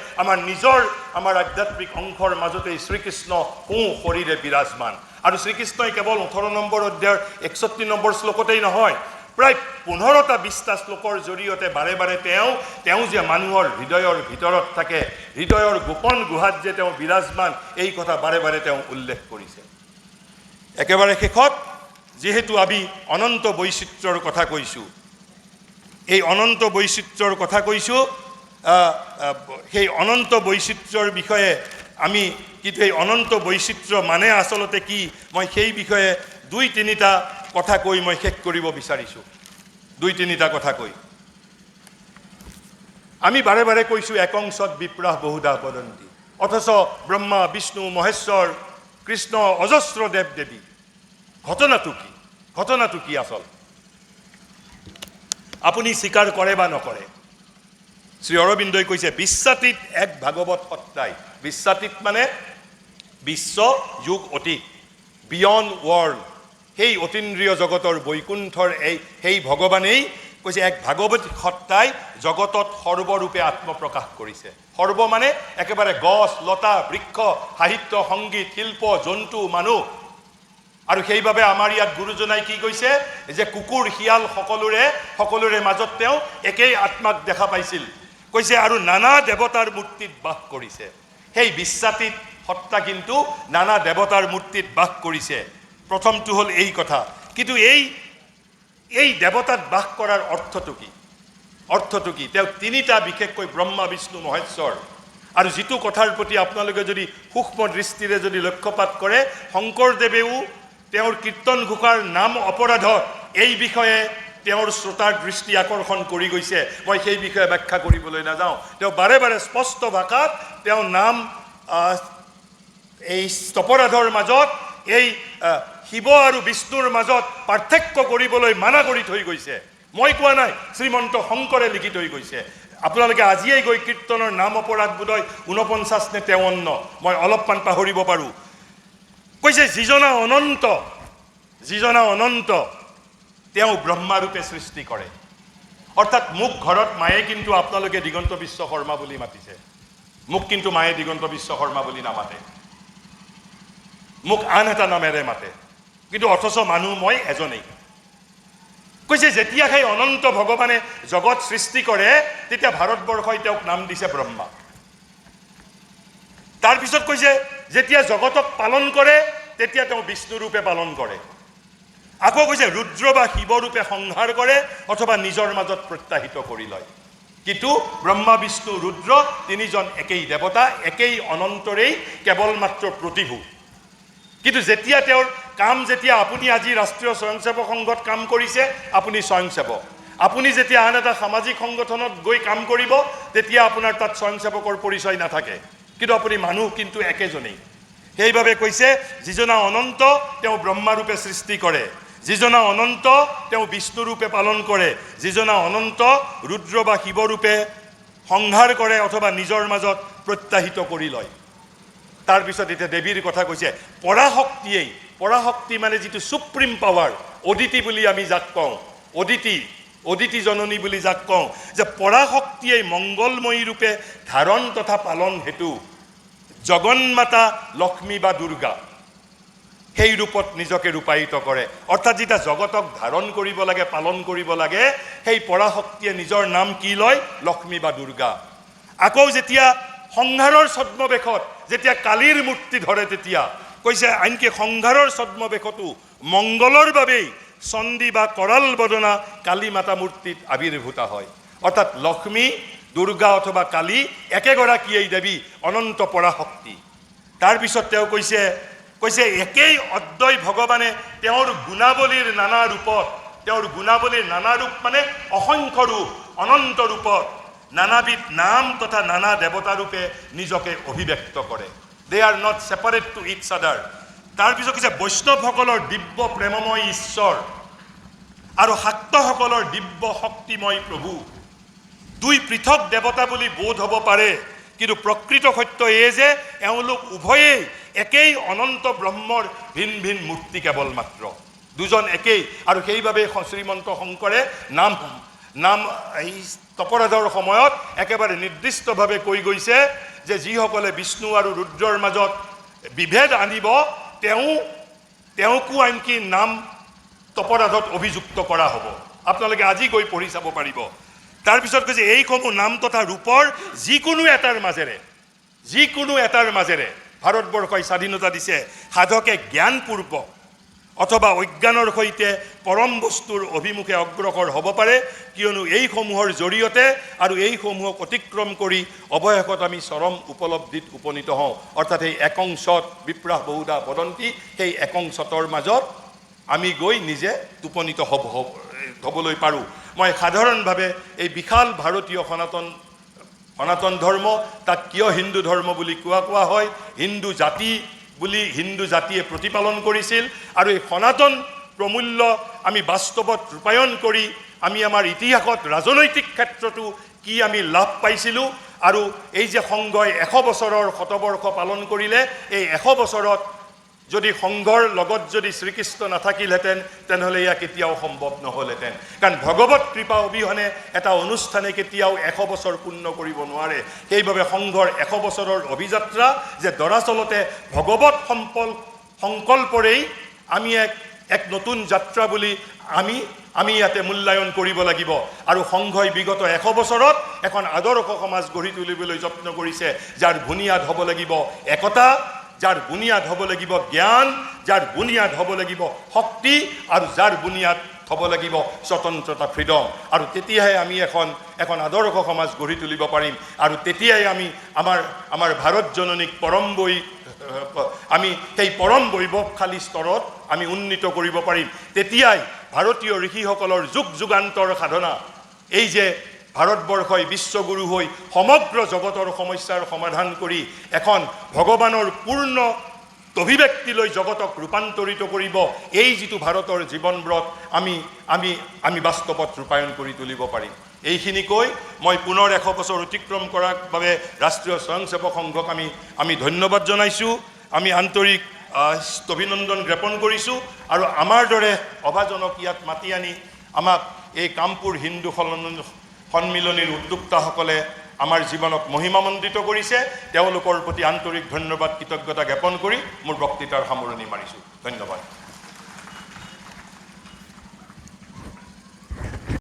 আমাৰ আধ্যাত্মিক অংশৰ মাজতেই শ্ৰীকৃষ্ণ শৰীৰে বিৰাজমান। আৰু শ্ৰীকৃষ্ণই কেৱল 18 নম্বৰ অধ্যায়ৰ 61 নম্বৰ শ্লোকতেই নহয়, প্ৰায় 15টা-20টা শ্লোকৰ জৰিয়তে বাৰে বাৰে তেওঁ যে মানুহৰ হৃদয়ৰ ভিতৰত থাকে, হৃদয়ৰ গোপন গুহাত যে তেওঁ বিৰাজমান, এই কথা বাৰে বাৰে তেওঁ উল্লেখ কৰিছে। একেবাৰে শেষত যেহেতু আমি অনন্ত বৈচিত্ৰ্যৰ কথা কৈছোঁ, এই অনন্ত বৈচিত্ৰ্যৰ কথা কৈছোঁ, সেই অনন্ত বৈচিত্ৰ্যৰ বিষয়ে আমি কিন্তু এই অনন্ত বৈচিত্ৰ্য মানে আচলতে কি, মই সেই বিষয়ে 2-3টা কথা কৈ মই শেষ কৰিব বিচাৰিছোঁ। 2-3টা কথা কৈ আমি বাৰে বাৰে কৈছোঁ একং সৎ বিপ্ৰাহ বহুধা বদন্তি, অথচ ব্ৰহ্মা বিষ্ণু মহেশ্বৰ কৃষ্ণ অজস্ৰ দেৱ দেৱী। ঘটনাটো কি আসল আপুনি স্বীকাৰ কৰে বা নকৰে? শ্ৰী অৰবিন্দই কৈছে বিশ্বাতীত এক ভাগৱত সত্তাই। বিশ্বাতীত মানে বিশ্ব যুগ অতীত, বিয়ণ্ড ৱৰ্ল্ড, সেই অতীন্দ্ৰিয় জগতৰ বৈকুণ্ঠৰ সেই ভগৱানেই কৈছে এক ভাগৱত সত্তাই জগতত সৰ্বৰূপে আত্মপ্ৰকাশ কৰিছে। সৰ্ব মানে একেবাৰে গছ লতা বৃক্ষ সাহিত্য সংগীত শিল্প জন্তু মানুহ। আৰু সেইবাবে আমাৰ ইয়াত গুৰুজনাই কি কৈছে যে কুকুৰ শিয়াল সকলোৰে মাজত তেওঁ একেই আত্মাক দেখা পাইছিল। কৈছে আৰু নানা দেৱতাৰ মূৰ্তিত বাস কৰিছে। সেই বিশ্বাতীত সত্তা কিন্তু নানা দেৱতাৰ মূৰ্তিত বাস কৰিছে। প্ৰথমটো হ'ল এই কথা। কিন্তু এই দেৱতাত বাস কৰাৰ অৰ্থটো কি? তেওঁ 3টা বিশেষকৈ ব্ৰহ্মা বিষ্ণু মহেশ্বৰ। আৰু যিটো কথাৰ প্ৰতি আপোনালোকে যদি সূক্ষ্ম দৃষ্টিৰে যদি লক্ষ্যপাত কৰে, শংকৰদেৱেও তেওঁৰ কীৰ্তন ঘোষাৰ নাম অপৰাধত এই বিষয়ে তেওঁৰ শ্ৰোতাৰ দৃষ্টি আকৰ্ষণ কৰি গৈছে। মই সেই বিষয়ে ব্যাখ্যা কৰিবলৈ নাযাওঁ। তেওঁ বাৰে বাৰে স্পষ্ট ভাষাত তেওঁ নাম এই অপৰাধৰ মাজত এই শিৱ আৰু বিষ্ণুৰ মাজত পাৰ্থক্য কৰিবলৈ মানা কৰি থৈ গৈছে। মই কোৱা নাই, শ্ৰীমন্ত শংকৰে লিখি থৈ গৈছে। আপোনালোকে আজিয়েই গৈ কীৰ্তনৰ নাম অপৰাধ বোধহয় 49 নে 53, মই অলপমান পাহৰিব পাৰোঁ। কৈছে যিজনা অনন্ত তেওঁ ব্ৰহ্মাৰূপে সৃষ্টি কৰে। অৰ্থাৎ মোক ঘৰত মায়ে কিন্তু আপোনালোকে দিগন্ত বিশ্ব শৰ্মা বুলি মাতিছে, মোক কিন্তু মায়ে দিগন্ত বিশ্ব শৰ্মা বুলি নামাতে, মোক আন এটা নামেৰে মাতে, কিন্তু অথচ মানুহ মই এজনেই। কৈছে যেতিয়া সেই অনন্ত ভগৱানে জগত সৃষ্টি কৰে তেতিয়া ভাৰতবৰ্ষই তেওঁক নাম দিছে ব্ৰহ্মা। তাৰপিছত কৈছে যেতিয়া জগতক পালন কৰে তেতিয়া তেওঁ বিষ্ণুৰূপে পালন কৰে। আকৌ কৈছে ৰুদ্ৰ বা শিৱৰূপে সংহাৰ কৰে অথবা নিজৰ মাজত প্ৰত্যাহিত কৰি লয়। কিন্তু ব্ৰহ্মা বিষ্ণু ৰুদ্ৰ 3জন একেই দেৱতা, একেই অনন্তৰেই কেৱল মাত্ৰ প্ৰতিভূ। কিন্তু যেতিয়া তেওঁৰ কাম, যেতিয়া আপুনি আজি ৰাষ্ট্ৰীয় স্বয়ংসেৱক সংঘত কাম কৰিছে, আপুনি স্বয়ংসেৱক। আপুনি যেতিয়া আন এটা সামাজিক সংগঠনত গৈ কাম কৰিব তেতিয়া আপোনাৰ তাত স্বয়ংসেৱকৰ পৰিচয় নাথাকে, কিন্তু আপুনি মানুহ কিন্তু একেজনেই। সেইবাবে কৈছে যিজনা অনন্ত তেওঁ ব্ৰহ্মাৰূপে সৃষ্টি কৰে, যিজনা অনন্ত তেওঁ বিষ্ণুৰূপে পালন কৰে, যিজনা অনন্ত ৰুদ্ৰ বা শিৱৰূপে সংহাৰ কৰে অথবা নিজৰ মাজত প্ৰত্যাহিত কৰি লয়। তাৰপিছত এতিয়া দেৱীৰ কথা কৈছে। পৰাশক্তি মানে যিটো সুপ্ৰিম পাৱাৰ, অদিতি বুলি আমি যাক কওঁ, অদিতি জননী বুলি যাক কওঁ, যে পৰাশক্তিয়ে মংগলময়ী ৰূপে ধাৰণ তথা পালন হেতু জগন্মাতা লক্ষ্মী বা দুৰ্গা সেই ৰূপত নিজকে ৰূপায়িত কৰে। অৰ্থাৎ যেতিয়া জগতক ধাৰণ কৰিব লাগে, পালন কৰিব লাগে, সেই পৰাশক্তিয়ে নিজৰ নাম কি লয়? লক্ষ্মী বা দুৰ্গা। আকৌ যেতিয়া সংহাৰৰ ছদ্মবেশত যেতিয়া কালীৰ মূৰ্তি ধৰে তেতিয়া কৈছে আনকি সংহাৰৰ ছদ্মবেশতো মংগলৰ বাবেই চণ্ডী বা কৰাল বদনা কালী মাতা মূৰ্তিত আবিৰ্ভূতা হয়। অৰ্থাৎ লক্ষ্মী দুৰ্গা অথবা কালী একেগৰাকীয়েই দেৱী, অনন্ত পৰাশক্তি। তাৰপিছত তেওঁ কৈছে একেই অদ্বয় ভগৱানে তেওঁৰ গুণাৱলীৰ নানা ৰূপত, তেওঁৰ গুণাৱলীৰ নানা ৰূপ মানে অসংখ্য ৰূপ, অনন্ত ৰূপত নানাবিধ নাম তথা নানা দেৱতা ৰূপে নিজকে অভিব্যক্ত কৰে। They are not separate to its other. তাৰপিছত কৈছে বৈষ্ণৱসকলৰ দিব্য প্ৰেমময় ঈশ্বৰ আৰু শাক্তসকলৰ দিব্য শক্তিময় প্ৰভু, 2 পৃথক দেৱতা বুলি বোধ হ'ব পাৰে, কিন্তু প্ৰকৃত সত্য এই যে এওঁলোক উভয়েই একেই অনন্ত ব্ৰহ্মৰ ভিন ভিন মূৰ্তি কেৱল মাত্ৰ, 2জন একেই। আৰু সেইবাবে শ্ৰীমন্ত শংকৰে নাম এই তপৰাধৰ সময়ত একেবাৰে নিৰ্দিষ্টভাৱে কৈ গৈছে যে যিসকলে বিষ্ণু আৰু ৰুদ্ৰৰ মাজত বিভেদ আনিব তেওঁকো আনকি নাম তপৰাধত অভিযুক্ত কৰা হ'ব। আপোনালোকে আজি গৈ পঢ়ি চাব পাৰিব। তাৰপিছত কৈছে এইসমূহ নাম তথা ৰূপৰ যিকোনো এটাৰ মাজেৰে ভাৰতবৰ্ষই স্বাধীনতা দিছে। সাধকে জ্ঞানপূৰ্বক অথবা অজ্ঞানৰ সৈতে পৰম বস্তুৰ অভিমুখে অগ্ৰসৰ হ'ব পাৰে, কিয়নো এইসমূহৰ জৰিয়তে আৰু এইসমূহক অতিক্ৰম কৰি অৱশেষত আমি চৰম উপলব্ধিত উপনীত হওঁ। অৰ্থাৎ এই একংশত বিপ্ৰাহ বহুধা বদন্তি, সেই একংশতৰ মাজত আমি গৈ নিজে উপনীত হ'বলৈ পাৰোঁ। মই সাধাৰণভাৱে এই বিশাল ভাৰতীয় সনাতন ধৰ্ম, তাক কিয় হিন্দু ধৰ্ম বুলি কোৱা হয়, হিন্দু জাতি বুলি হিন্দু জাতিয়ে প্ৰতিপালন কৰিছিল, আৰু এই সনাতন প্ৰমূল্য আমি বাস্তৱত ৰূপায়ণ কৰি আমি আমাৰ ইতিহাসত ৰাজনৈতিক ক্ষেত্ৰতো কি আমি লাভ পাইছিলোঁ, আৰু এই যে সংঘই 100 বছৰৰ শতবৰ্ষ পালন কৰিলে, এই 100 বছৰত যদি সংঘৰ লগত যদি শ্ৰীকৃষ্ণ নাথাকিলহেঁতেন তেনেহ'লে এয়া কেতিয়াও সম্ভৱ নহ'লহেঁতেন। কাৰণ ভগৱত কৃপা অবিহনে এটা অনুষ্ঠানে কেতিয়াও 100 বছৰ পূৰ্ণ কৰিব নোৱাৰে। সেইবাবে সংঘৰ 100 বছৰৰ অভিযাত্ৰা যে দৰাচলতে ভগৱত সংকল্পৰেই আমি এক নতুন যাত্ৰা বুলি আমি ইয়াতে মূল্যায়ন কৰিব লাগিব। আৰু সংঘই বিগত 100 বছৰত এখন আদৰ্শ সমাজ গঢ়ি তুলিবলৈ যত্ন কৰিছে, যাৰ বুনিয়াদ হ'ব লাগিব একতা, যাৰ বুনিয়াদ হ'ব লাগিব জ্ঞান, যাৰ বুনিয়াদ হ'ব লাগিব শক্তি, আৰু যাৰ বুনিয়াদ হ'ব লাগিব স্বতন্ত্ৰতা, ফ্ৰীডম। আৰু তেতিয়াহে আমি এখন আদৰ্শ সমাজ গঢ়ি তুলিব পাৰিম, আৰু তেতিয়াই আমি আমাৰ ভাৰত জননীক আমি সেই পৰম বৈভৱশালী স্তৰত আমি উন্নীত কৰিব পাৰিম। তেতিয়াই ভাৰতীয় ঋষিসকলৰ যুগ যুগান্তৰ সাধনা, এই যে ভাৰতবৰ্ষই বিশ্বগুৰু হৈ সমগ্ৰ জগতৰ সমস্যাৰ সমাধান কৰি এখন ভগৱানৰ পূৰ্ণ অভিব্যক্তিলৈ জগতক ৰূপান্তৰিত কৰিব, এই যিটো ভাৰতৰ জীৱনব্ৰত আমি বাস্তৱত ৰূপায়ণ কৰি তুলিব পাৰিম। এইখিনি কৈ মই পুনৰ 100 বছৰ অতিক্ৰম কৰাৰ বাবে ৰাষ্ট্ৰীয় স্বয়ংসেৱক সংঘক আমি ধন্যবাদ জনাইছোঁ, আমি আন্তৰিক অভিনন্দন জ্ঞাপন কৰিছোঁ। আৰু আমাৰ দৰে অভাজনক ইয়াত মাতি আনি আমাক এই কামপুৰ হিন্দু সন্মিলনীৰ উদ্যোক্তাসকলে আমাৰ জীৱনক মহিমামণ্ডিত কৰিছে, তেওঁলোকৰ প্ৰতি আন্তৰিক ধন্যবাদ কৃতজ্ঞতা জ্ঞাপন কৰি মোৰ বক্তৃতাৰ সামৰণি মাৰিছোঁ। ধন্যবাদ।